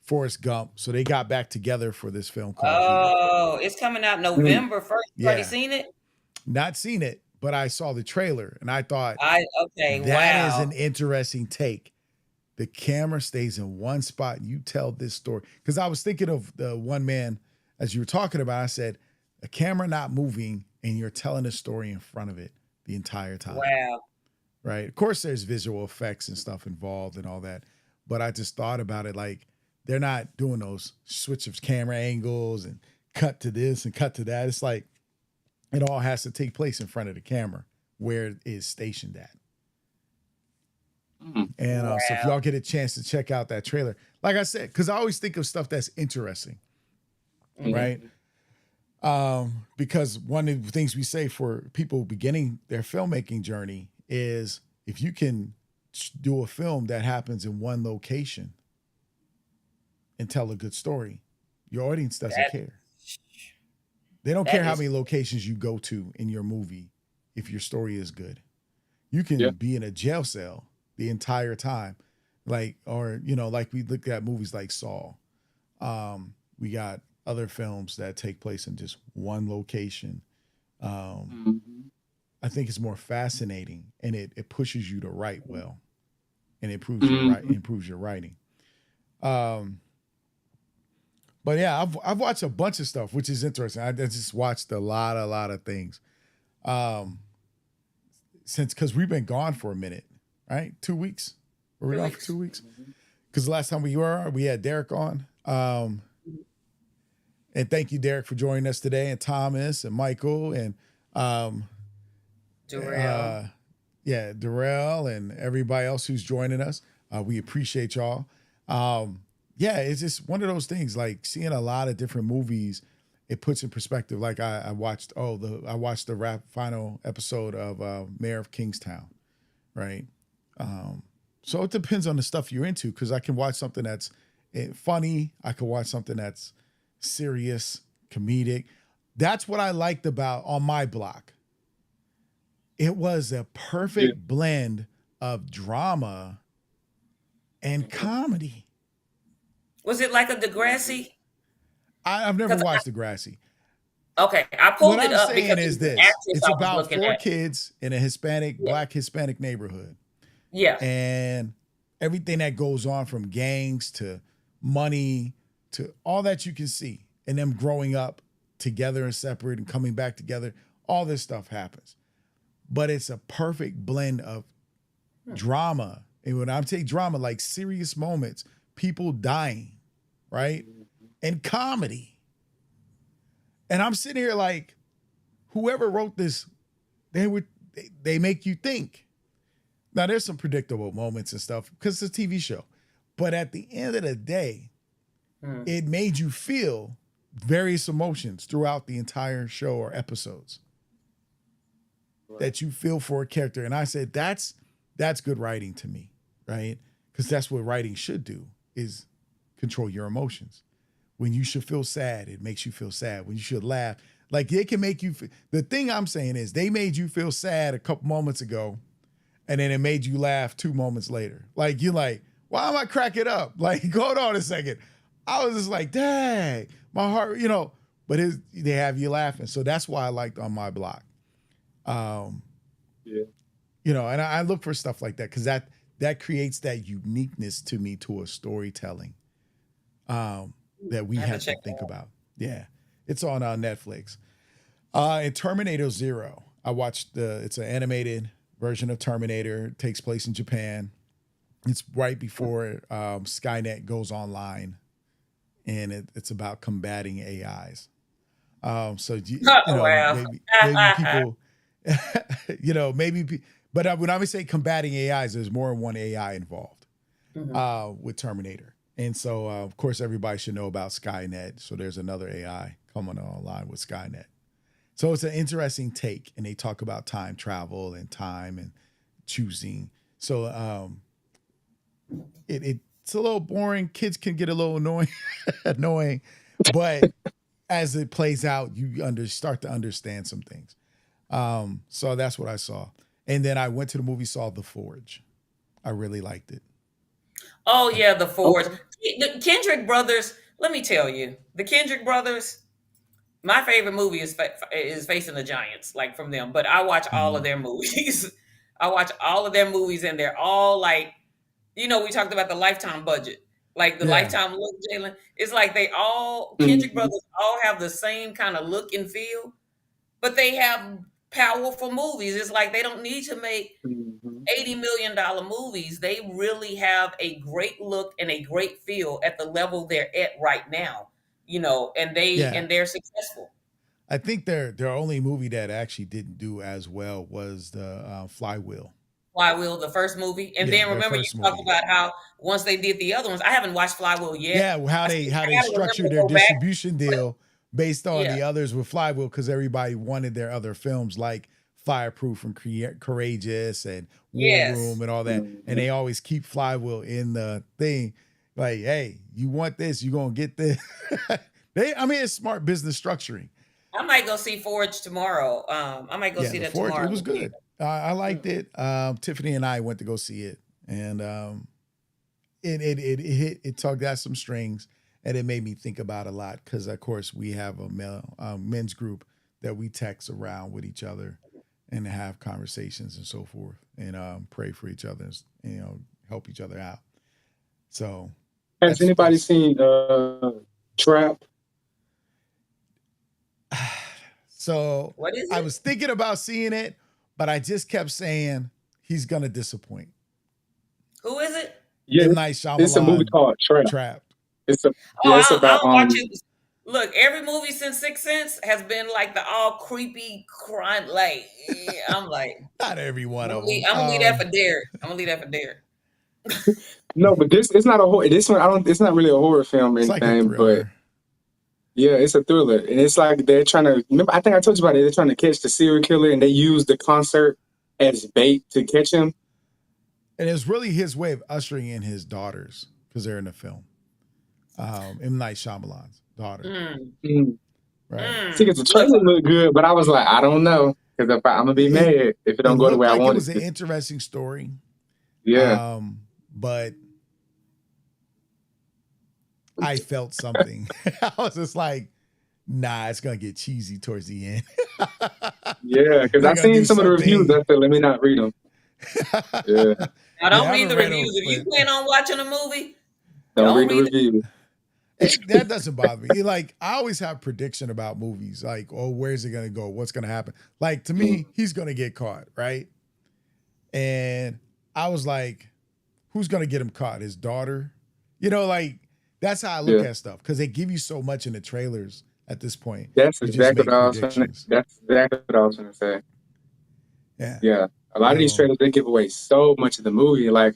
Forrest Gump, so they got back together for this film called Here. Oh, it's coming out Mm, November 1st. You already Yeah, seen it? not seen it, but I saw the trailer and I thought Okay, that is wow. an interesting take. The camera stays in one spot and you tell this story. Because I was thinking of the one man as you were talking about. I said, a camera not moving and you're telling a story in front of it the entire time. Wow. Right? Of course, there's visual effects and stuff involved and all that, but I just thought about it like they're not doing those switch of camera angles and cut to this and cut to that. It's like it all has to take place in front of the camera where it is stationed at. mm, And so if Wow. y'all get a chance to check out that trailer, like I said, because I always think of stuff that's interesting, Mhm. right? mhm. Because one of the things we say for people beginning their filmmaking journey is if you can do a film that happens in one location and tell a good story, your audience doesn't That care. They don't care that how is many locations you go to in your movie if your story is good. You can Yeah. be in a jail cell the entire time. Like, or, like we look at movies like Saw. We got other films that take place in just one location. Um, Mhm. I think it's more fascinating and it pushes you to write well and Mhm. improves your writing. Um, but yeah, I've watched a bunch of stuff, which is interesting. I just watched a lot of things. Um, since because we've been gone for a minute, right? 2 weeks. Were we 2 gone for weeks. 2 weeks? Because the last time we were, we had Derek on. And thank you, Derek, for joining us today, and Thomas and Michael and um, Jarrell. uh, yeah, Darrell and everybody else who's joining us. We appreciate y'all. Um, yeah, it's just one of those things. Like seeing a lot of different movies, it puts in perspective. Like I watched I watched the final episode of Mayor of Kingstown, right? Um, so it depends on the stuff you're into because I can watch something that's funny. I can watch something that's serious, comedic. That's what I liked about on my block. It was a Yeah. perfect blend of drama and comedy. Was it like a Degrassi? I've never Because watched Degrassi. Okay, I What pulled it I'm up saying because it is was the this: actress it's I was about looking 4 at. kids in a Yeah, Black Hispanic neighborhood, yeah. and everything that goes on from gangs to money to all that you can see, and them growing up together and separate and coming back together. All this stuff happens, but it's a perfect blend of Hmm. drama. And when I'm saying drama, like serious moments, people dying, right? And comedy. And I'm sitting here like, whoever wrote this, they make you think. Now there's some predictable moments and stuff because it's a TV show. But at the end of the day, Hmm. it made you feel various emotions throughout the entire show or episodes that you feel for a character. And I said, that's good writing to me, right? Because that's what writing should do is control your emotions. When you should feel sad, it makes you feel sad. When you should laugh, like it can make you. The thing I'm saying is they made you feel sad a couple moments ago, and then it made you laugh 2 moments later. Like you're like, why am I cracking up? Like, hold on a second. I was just like, dang, my heart, But they have you laughing, so that's why I liked On My Block. Um, Yeah. and I look for stuff like that because that creates that uniqueness to me to a storytelling that we I have to have to check think that out. about. Yeah, it's on Netflix. And Terminator Zero, I watched it's an animated version of Terminator. It takes place in Japan. It's right before Skynet goes online, and it's about combating AIs. So Wow. maybe people, but when I say combating AIs, there's more than one AI involved Mhm. with Terminator, and so of course everybody should know about Skynet. So there's another AI coming online with Skynet. So it's an interesting take, and they talk about time travel and time and choosing. So it's a little boring. Kids can get a little annoying, but as it plays out, you start to understand some things. So that's what I saw, and then I went to the movie, saw The Forge. I really liked it. Oh I, yeah, the Forge. Okay. The Kendrick brothers. Let me tell you, the Kendrick brothers. My favorite movie is Facing the Giants, like from them. But I watch all of mm, their movies. I watch all of their movies, and they're all like, we talked about the Lifetime budget, like the yeah, Lifetime look, Jalen. It's like they all Kendrick Mhm. brothers all have the same kind of look and feel, but they have powerful movies. It's like they don't need to make Mhm. $80 million movies. They really have a great look and a great feel at the level they're at right now. And they yeah. and they're successful. I think their only movie that actually didn't do as well was the Flywheel. Flywheel, the first movie, and Yeah, then their remember you first talked movie. about how once they did the other ones, I haven't watched Flywheel yet. Yeah, how I they got to remember structured to their go back. distribution But deal based on yeah, the others with Flywheel because everybody wanted their other films like Fireproof and Courageous and War yes, Room and all that, and Mhm. they always keep Flywheel in the thing. Like, hey, you want this, you gonna get this. It's smart business structuring. I might go see Forge tomorrow. I might go Yeah, see The that Forge, it tomorrow in was the theater. good. I liked Mm. it. Tiffany and I went to go see it, and it hit it tugged at some strings, and it made me think about a lot because of course we have a men's group that we text around with each other and have conversations and so forth, and pray for each other, and, help each other out. So Has that's anybody seen Trap? so What is I it? was thinking about seeing it, but I just kept saying he's gonna disappoint. Who is it? Yeah, M. Night it's a movie Shyamalan called Trap. Trapped. It's a Oh, yeah, it's I about don't watch it. Look, every movie since Sixth Sense has been like the all creepy crime. Like I'm like, Not every one of them. I'm gonna leave that for Derek. I'm gonna leave that for Derek. no, but this it's not a horror. This one I don't. It's not really a horror film or It's like a anything, but thriller. yeah, it's a thriller, and it's like they're trying to. Remember, I think I told you about it. They're trying to catch the serial killer, and they use the concert as bait to catch him. And it's really his way of ushering in his daughters because they're in the film. M. Night Shyamalan's daughter, Mm, Mm. right? See, mm. because the Look, trailer looked good, but I was like, I don't know, because I'm gonna be It mad if it it don't go the looked way I like it want was it an to. interesting story, Yeah. but I felt something. I was just like, Nah, it's gonna get cheesy towards the end. Yeah, because They're I've gonna seen do some of the reviews. I something. said, let me not read them. Yeah, Now Yeah, I don't read haven't the read reviews. them, If you but plan on watching a movie, don't don't read the read the reviews. that doesn't bother me. Like I always have prediction about movies, like, oh, where's it gonna go? What's gonna happen? Like to Mm, me, he's gonna get caught, right? And I was like, who's gonna get him caught? His daughter? You know, like that's how I look yeah, at stuff because they give you so much in the trailers at this point. that's You just exactly what make I was gonna. predictions. That's exactly what I was gonna say. Yeah. Yeah, a lot of these So trailers they give away so much of the movie. Like,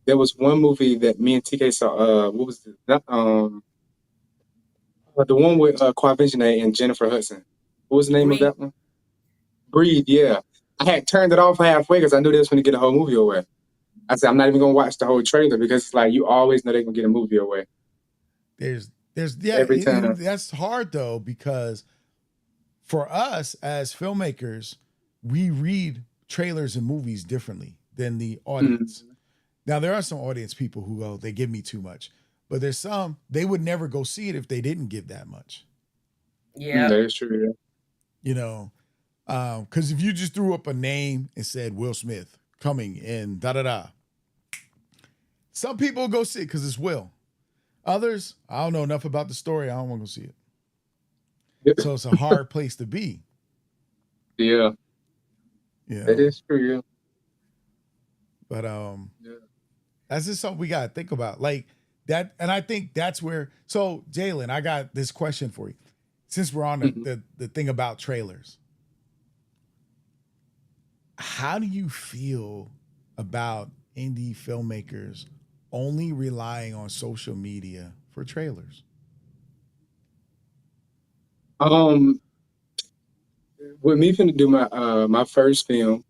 there was one movie that me and TK saw. What was it? Not, the one with Quavisionate and Jennifer Hudson. What was the name of breed. that one? Breathe. Yeah, I had turned it off halfway because I knew they was going to get a whole movie away. I said I'm not even going to watch the whole trailer because it's like you always know they're going to get a movie away there's yeah, every time. that's hard though because for us as filmmakers, we read trailers and movies differently than the audience. Mm, Now there are some audience people who go, they give me too much, but there's some they would never go see it if they didn't give that much. Yeah. that is true. You know, because if you just threw up a name and said Will Smith coming in da da da, some people go see it because it's Will. Others, I don't know enough about the story. I don't want to go see it. Yeah, So it's a hard place to be. yeah, You that know, is true. Yeah. but Yeah. that's just something we gotta think about. Like that, and I think that's where so Jhalen, I got this question for you. Since we're on Mhm. the thing about trailers, how do you feel about indie filmmakers only relying on social media for trailers? Um, with me finna do my first film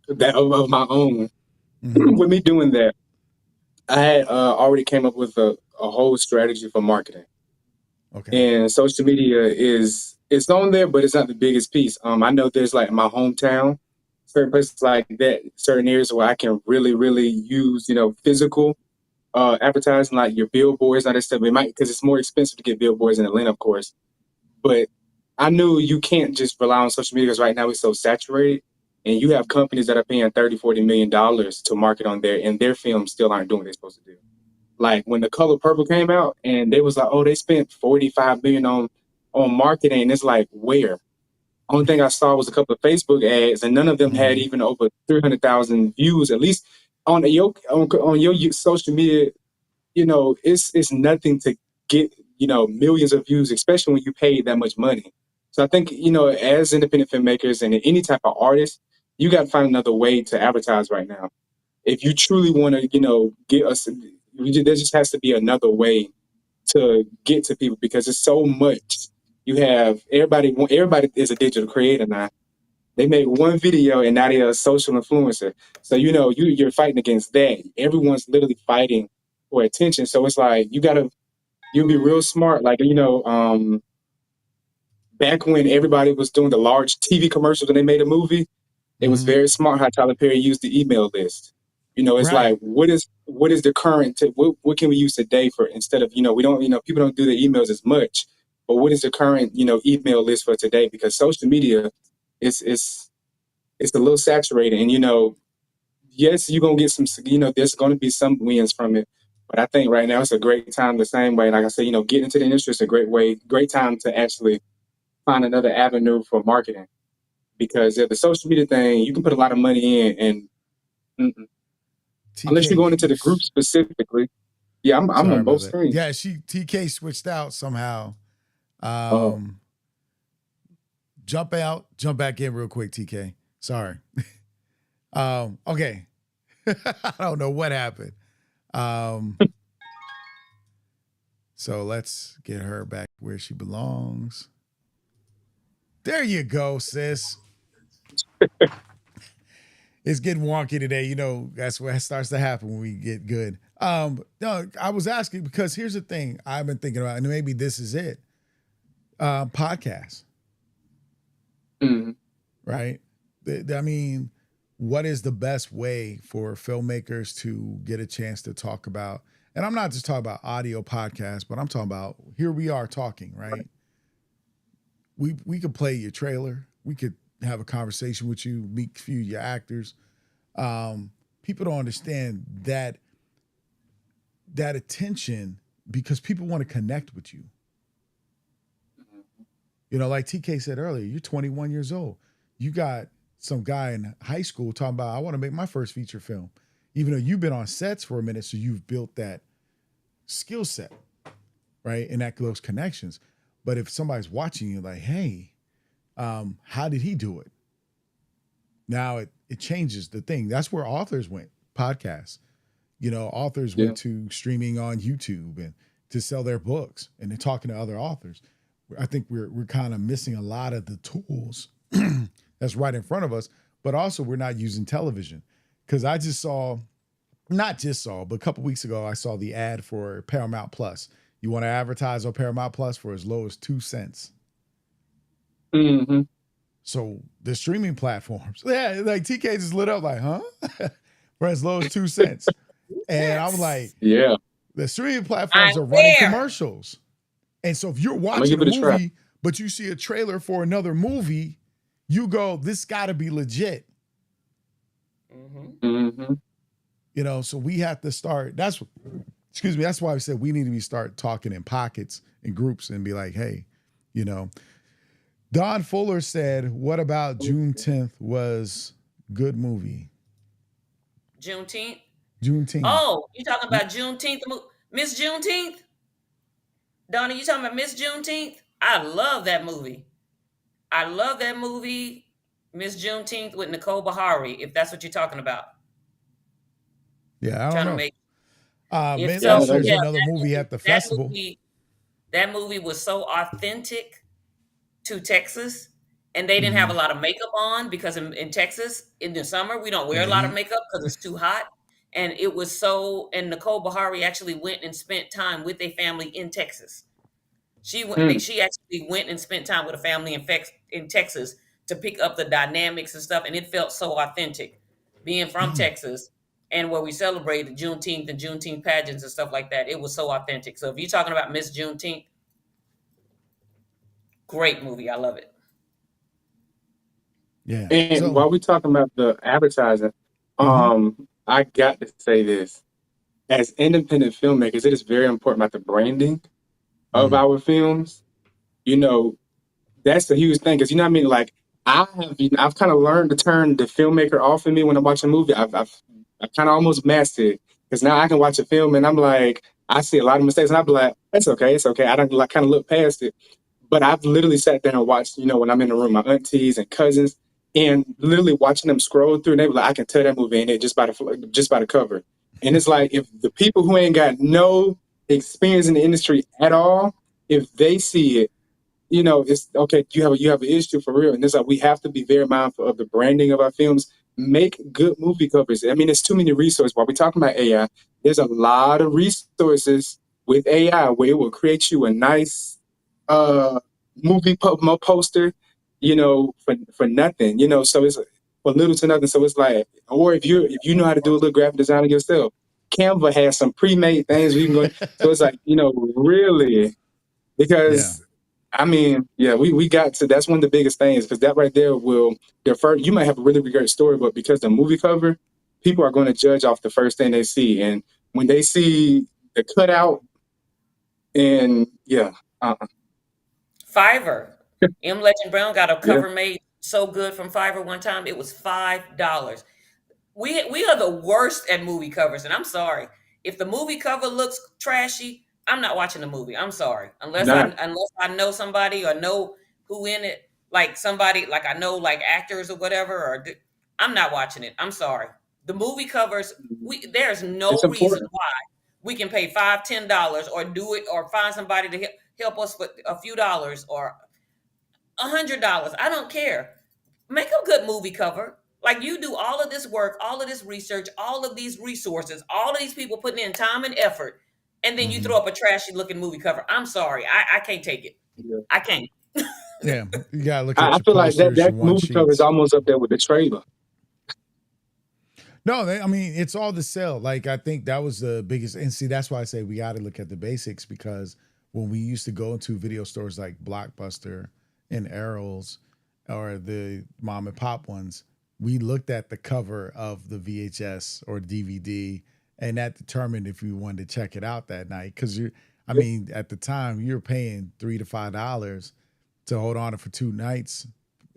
that of my own. Mm-hmm. With me doing that, I had already came up with a whole strategy for marketing. Okay. And social media is it's on there, but it's not the biggest piece. I know there's like my hometown, certain places like that, certain areas where I can really, really use, physical advertising, like your billboards, not that stuff. It might because it's more expensive to get billboards in Atlanta, of course. But I knew you can't just rely on social media because right now it's so saturated. And you have companies that are paying 30, $40 million to market on there, and their films still aren't doing what they're supposed to do. Like when The Color Purple came out, and they was like, "Oh, they spent 45 million on marketing." It's like where? Only thing I saw was a couple of Facebook ads, and none of them had Mm-hmm. even over 300,000 views. At least on your social media, it's nothing to get millions of views, especially when you pay that much money. So I think as independent filmmakers and any type of artist, you got to find another way to advertise right now if you truly want to, get us, there just has to be another way to get to people because it's so much. You have everybody is a digital creator now. They make one video and now they're a social influencer. So you're fighting against that. Everyone's literally fighting for attention. So it's like you'll be real smart. Like back when everybody was doing the large TV commercials when they made a movie, it was Mm-hmm. very smart how Tyler Perry used the email list. It's Right. like what is the current what can we use today for instead of we don't people don't do their emails as much, but what is the current email list for today? Because social media is it's a little saturated, and yes, you're gonna get some there's gonna be some wins from it, but I think right now it's a great time the same way. Like I said, getting into the industry is a great time to actually find another avenue for marketing because the social media thing you can put a lot of money in and mm-mm. Unless you're TK going into the group keeps. specifically. Yeah, I'm Sorry on about both that. screens. Yeah, she TK switched out somehow. Oh, Um, jump out, jump back in real quick, TK. Sorry. Okay. I don't know what happened. Um, so let's get her back where she belongs. There you go, sis. It's getting wonky today. You know, that's what starts to happen when we get good. No, I was asking because here's the thing I've been thinking about, and maybe this is it. Podcasts, mhm. right? I mean, what is the best way for filmmakers to get a chance to talk about? And I'm not just talking about audio podcasts, but I'm talking about here we are talking, right? we could play your trailer. We could have a conversation with you, meet a few of your actors. People don't understand that attention because people want to connect with you. You know, like TK said earlier, you're 21 years old. You got some guy in high school talking about, I want to make my first feature film. Even though you've been on sets for a minute, so you've built that skill set, right? And those connections. But if somebody's watching you like, hey, how did he do it? Now it changes the thing. That's where authors went, podcasts. You know, authors went to streaming on YouTube and to sell their books and they're talking to other authors. I think we're kind of missing a lot of the tools that's right in front of us, but also we're not using television. Because I just saw, not just saw, but a couple weeks ago, I saw the ad for Paramount Plus. You want to advertise on Paramount Plus for as low as 2 cents. Mm-hmm. So the streaming platforms, yeah, like TK just lit up like, huh? For as low as 2 cents. And I was like, yeah, the streaming platforms I'm are running there. commercials. And so if you're gonna watching give a it a try. movie, but you see a trailer for another movie, you go, this gotta be legit. Mm-hmm. You know, so we have to start. That's why I said we need to start talking in pockets and groups and be like, hey, you know. Don Fuller said, what about June 10th was good movie? Juneteenth. Juneteenth. Oh, you talking about Juneteenth? Miss Juneteenth? Donna, you talking about Miss Juneteenth? I love that movie. I love that movie, Miss Juneteenth with Nicole Bahari, if that's what you're talking about. Yeah, I don't Trying to know. make if Maybe so, there's yeah, another movie at the festival. That movie was so authentic to Texas, and they didn't have a lot of makeup on because in Texas in the summer we don't wear a lot of makeup because it's too hot. And it was so. And Nicole Bahari actually went and spent time with a family in Texas. She actually went and spent time with a family in Texas to pick up the dynamics and stuff, and it felt so authentic, being from Texas and where we celebrated Juneteenth and Juneteenth pageants and stuff like that. It was so authentic. So if you're talking about Miss Juneteenth, great movie. I love it. Yeah. And So, while we're talking about the advertising, I got to say this. As independent filmmakers, it is very important about the branding of our films. You know, that's a huge thing because you know what I mean. Like I've kind of learned to turn the filmmaker off of me when I'm watching a movie. I've kind of almost mastered it because now I can watch a film and I'm like, I see a lot of mistakes and I'm like, it's okay. I don't like kind of look past it. But I've literally sat there and watched, you know, when I'm in the room, my aunties and cousins, and literally watching them scroll through, and they were like, I can tell that movie ain't it just by the cover. And it's like if the people who ain't got no experience in the industry at all, if they see it, you know, it's okay. You have an issue for real, and it's like we have to be very mindful of the branding of our films. Make good movie covers. I mean, there's too many resources. While we're talking about AI, there's a lot of resources with AI where it will create you a nice movie poster, you know, for nothing, you know. So it's for little to nothing. So it's like, or if you know how to do a little graphic design yourself, Canva has some pre-made things where you can go. So it's like, you know, really because. I mean, yeah, we got to. That's one of the biggest things because that right there will defer. You might have a really great story, but because the movie cover, people are going to judge off the first thing they see, and when they see the cutout, and Fiverr. M. Legend Brown got a cover made so good from Fiverr one time. It was $5. We are the worst at movie covers, and I'm sorry. If the movie cover looks trashy, I'm not watching the movie. I'm sorry. Unless I know somebody or know who in it, like somebody like I know like actors or whatever, I'm not watching it. I'm sorry. The movie covers, there's no it's reason important. why we can pay $5, $10 or do it or find somebody to help us for a few dollars or $100. I don't care. Make a good movie cover. Like you do all of this work, all of this research, all of these resources, all of these people putting in time and effort, and then you throw up a trashy looking movie cover. I'm sorry, I can't take it. Yeah. I can't. Yeah, you gotta look at I your feel like posters, your that one movie cover is sheets. almost up there with the trailer. No, I mean it's all the sell. Like I think that was the biggest, and see that's why I say we got to look at the basics because when we used to go into video stores like Blockbuster and Errol's or the mom and pop ones, we looked at the cover of the VHS or DVD, and that determined if we wanted to check it out that night. Because I Yep. mean, at the time, you're paying $3 to $5 to hold on it for 2 nights.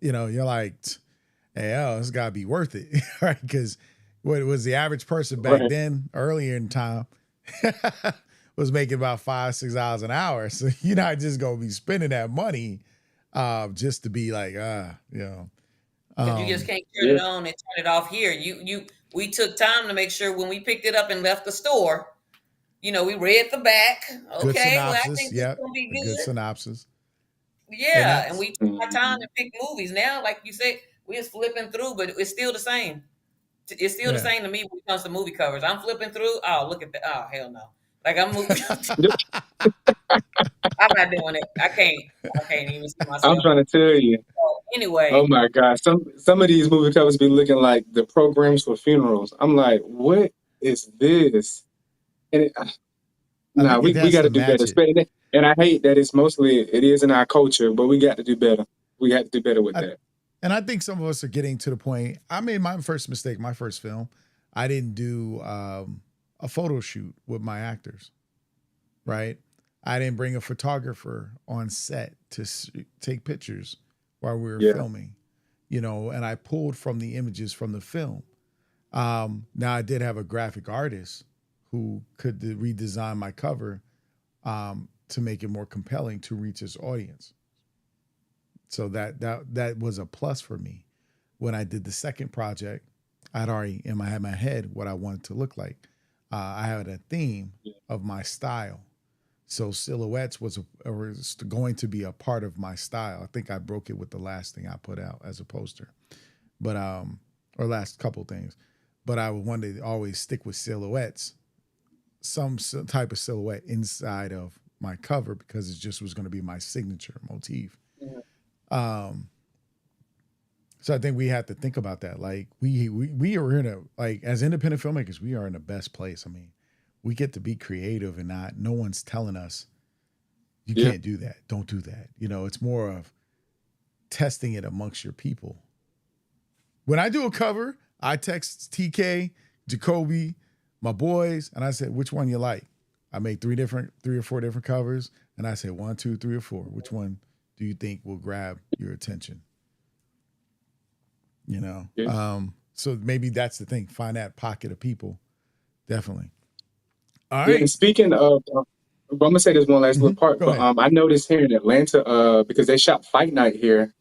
You're like, hey, oh, it's got to be worth it, right? Because what was the average person back Right. then, earlier in time, was making about $5-6 an hour. So you're not just gonna be spending that money just to be like, Because you just um, can't turn Yeah. it on and turn it off here. We took time to make sure when we picked it up and left the store, we read the back. good Okay, well, I synopsis. think this is Yep, gonna be a good good. synopsis. And Yeah, and that's we took our time Mhm. to pick movies. Now, like you said, we're just flipping through, but it's still the same. It's still the yeah. same to me when it comes to movie covers. I'm flipping through. Oh, look at that. Oh, hell no. Like I'm moving. Yep. I'm not doing it. I can't. I can't even see I'm myself. trying to tell you. So Oh anyway, my gosh. Some of these movie covers be looking like the programs for funerals. I'm like, what is this? And I nah, think it we has got to to do better. match it. And I hate that it is in our culture, but we got to do better. We got to do better with I, that. and I think some of us are getting to the point. I made my first mistake, my first film. I didn't do a photo shoot with my actors, right? I didn't bring a photographer on set to take pictures while we were Yeah. filming, and I pulled from the images from the film. Now, I did have a graphic artist who could redesign my cover to make it more compelling to reach its audience. So that was a plus for me. When I did the second project, I'd already had my head what I wanted to look like. I had a theme of my style, so silhouettes was going to be a part of my style. I think I broke it with the last thing I put out as a poster, but or last couple things. But I wanted to always stick with silhouettes, some type of silhouette inside of my cover because it just was going to be my signature motif. mhm. Um, so I think we have to think about that. Like we are in a like as independent filmmakers, we are in the best place. I mean, we get to be creative and not no one's telling us you Yeah. can't do that. Don't do that. It's more of testing it amongst your people. When I do a cover, I text TK, Jacoby, my boys, and I said, which one you like? I made three or four different covers, and I said 1, 2, 3, or 4. Which one do you think will grab your attention? Yeah. So maybe that's the thing. Find that pocket of people. Definitely. All Yeah. And right. speaking of, I'm gonna say this one last little part, Go but ahead. I noticed here in Atlanta, because they shot Fight Night here,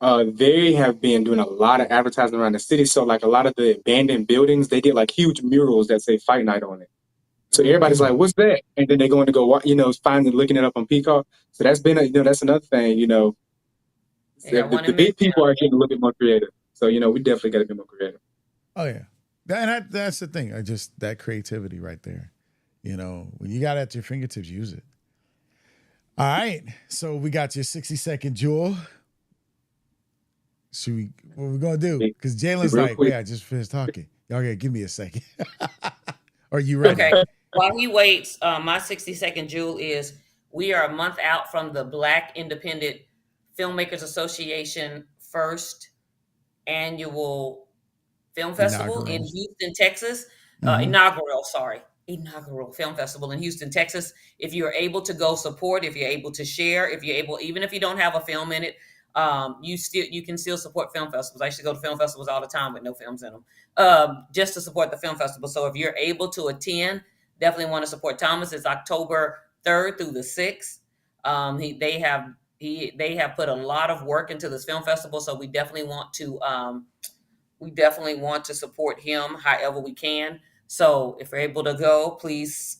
they have been doing a lot of advertising around the city. So like a lot of the abandoned buildings, they get like huge murals that say Fight Night on it. So everybody's like, Mm. "What's that?" And then they're going to go, finally looking it up on Peacock. So that's been, that's another thing. They got one The in big people Midtown. are getting a little bit more creative. So we definitely got to be more creative. Oh yeah. That's the thing. I just that creativity right there. When you got it at your fingertips, use it. All right. So we got your 60-second jewel. What we gonna do? Be, Because be Jalen's real like, wait, quick. I just finished talking. Y'all gotta give me a second. Are you ready? Okay. While he waits, my 60-second jewel is we are a month out from the Black Independent Filmmakers Association first annual film festival in Inaugural. Houston, Texas. Mm-hmm. Inaugural film festival in Houston, Texas. If you're able to go support, if you're able to share, if you're able, even if you don't have a film in it, you can still support film festivals. I used to go to film festivals all the time with no films in them, just to support the film festival. So if you're able to attend, definitely want to support Thomas. It's October 3rd through the 6th. They have put a lot of work into this film festival, so we definitely want to support him however we can. So if you're able to go, please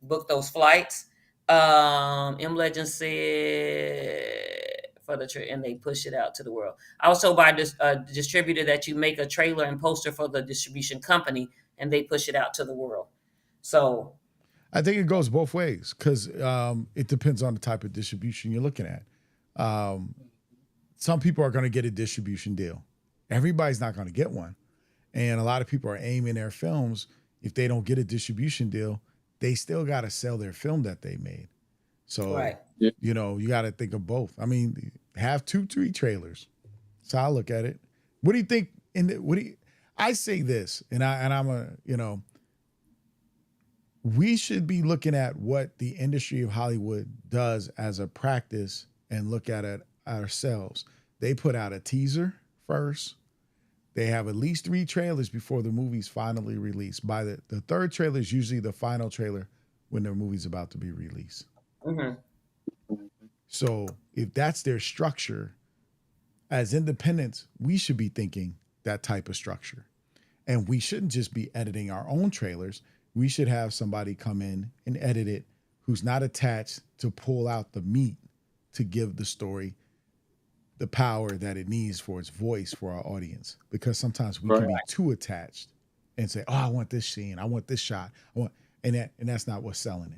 book those flights. M Legend said for the trip, and they push it out to the world. I was told by this distributor that you make a trailer and poster for the distribution company, and they push it out to the world. So I think it goes both ways because it depends on the type of distribution you're looking at. Um, some people are going to get a distribution deal. Everybody's not going to get one. And a lot of people are aiming their films. If they don't get a distribution deal, they still got to sell their film that they made. So, right, Yeah. you got to think of both. I mean, Have 2-3 trailers. That's how I look at it. What do you think? I say this, and I'm a, we should be looking at what the industry of Hollywood does as a practice and look at it ourselves. They put out a teaser first. They have at least 3 trailers before the movie's finally released. By the third trailer is usually the final trailer when the movie's about to be released. Mm-hmm. So if that's their structure, as independents, we should be thinking that type of structure. And we shouldn't just be editing our own trailers. We should have somebody come in and edit it who's not attached to pull out the meat to give the story the power that it needs for its voice for our audience. Because sometimes we can be too attached and say, oh, I want this scene, I want this shot, and that's not what's selling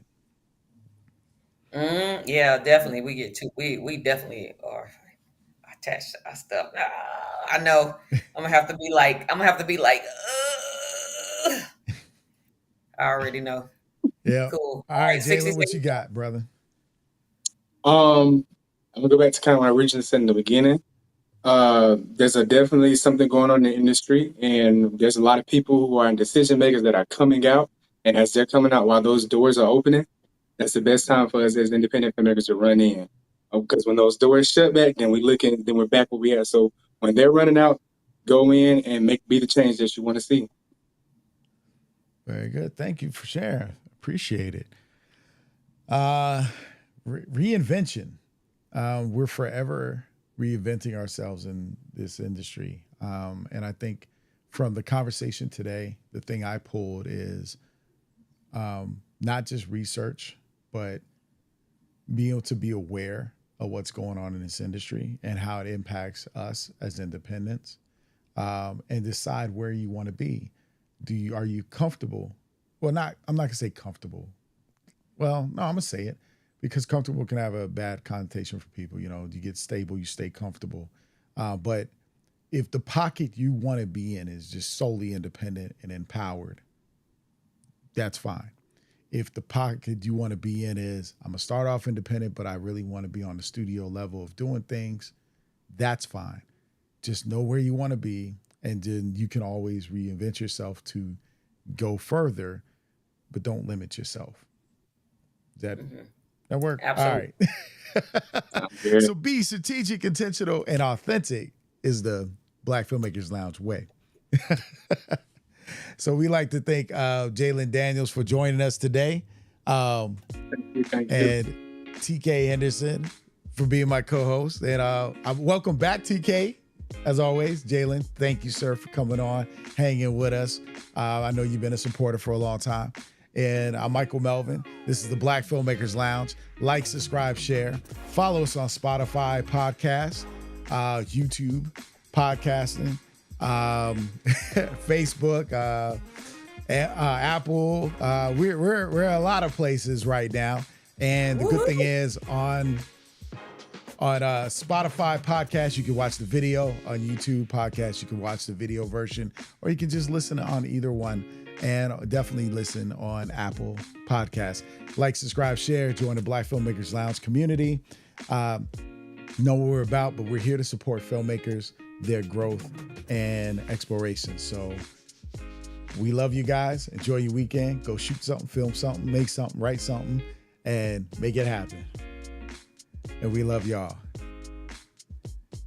it. Yeah, definitely. We definitely are attached to our stuff. I know. I'm gonna have to be like, I already know. Yeah. Cool. All right, 60 Jhalen, what you seconds. got, brother? I'm gonna go back to kind of what I originally said in the beginning. There's definitely something going on in the industry, and there's a lot of people who are decision makers that are coming out. And as they're coming out, while those doors are opening, that's the best time for us as independent filmmakers to run in. Because when those doors shut back, then we're back where we are. So when they're running out, go in and be the change that you want to see. Very good. Thank you for sharing. Appreciate it. Reinvention. We're forever reinventing ourselves in this industry. And I think from the conversation today, the thing I pulled is not just research, but being able to be aware of what's going on in this industry and how it impacts us as independents, and decide where you want to be. Are you comfortable? Well, I'm not gonna say comfortable. Well, no, I'm gonna say it because comfortable can have a bad connotation for people. You get stable, you stay comfortable. But if the pocket you want to be in is just solely independent and empowered, that's fine. If the pocket you want to be in is, I'm gonna start off independent, but I really want to be on the studio level of doing things, that's fine. Just know where you want to be, and then you can always reinvent yourself to go further, but don't limit yourself. That work? Absolutely. All right. So be strategic, intentional, and authentic is the Black Filmmakers Lounge way. So we like to thank Jhalen Daniels for joining us today. Thank you. And TK Henderson for being my co-host. And I welcome back TK. As always, Jhalen, thank you, sir, for coming on, hanging with us. I know you've been a supporter for a long time. And I'm Michael Melvin. This is the Black Filmmakers Lounge. Like, subscribe, share. Follow us on Spotify podcast, YouTube podcasting, Facebook, Apple. We're a lot of places right now. And the good thing is on Spotify podcast, you can watch the video. On YouTube podcast, you can watch the video version, or you can just listen on either one, and definitely listen on Apple Podcasts. Like, subscribe, share, join the Black Filmmakers Lounge community. Know what we're about, but we're here to support filmmakers, their growth, and exploration. So we love you guys. Enjoy your weekend. Go shoot something, film something, make something, write something, and make it happen. And we love y'all.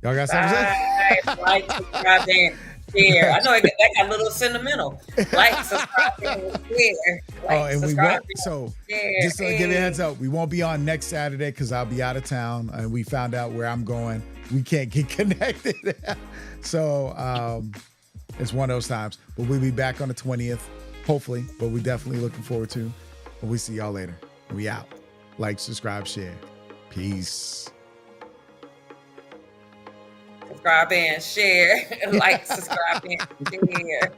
Y'all got something to say? Like, subscribe, and share. I know that got a little sentimental. Like, subscribe, and share. And we won't. So just to give you a heads up, we won't be on next Saturday because I'll be out of town, and we found out where I'm going. We can't get connected. So it's one of those times. But we'll be back on the 20th, hopefully. But we're definitely looking forward to. And we see y'all later. We out. Like, subscribe, share. Peace. Subscribe and share. Like, subscribe and share.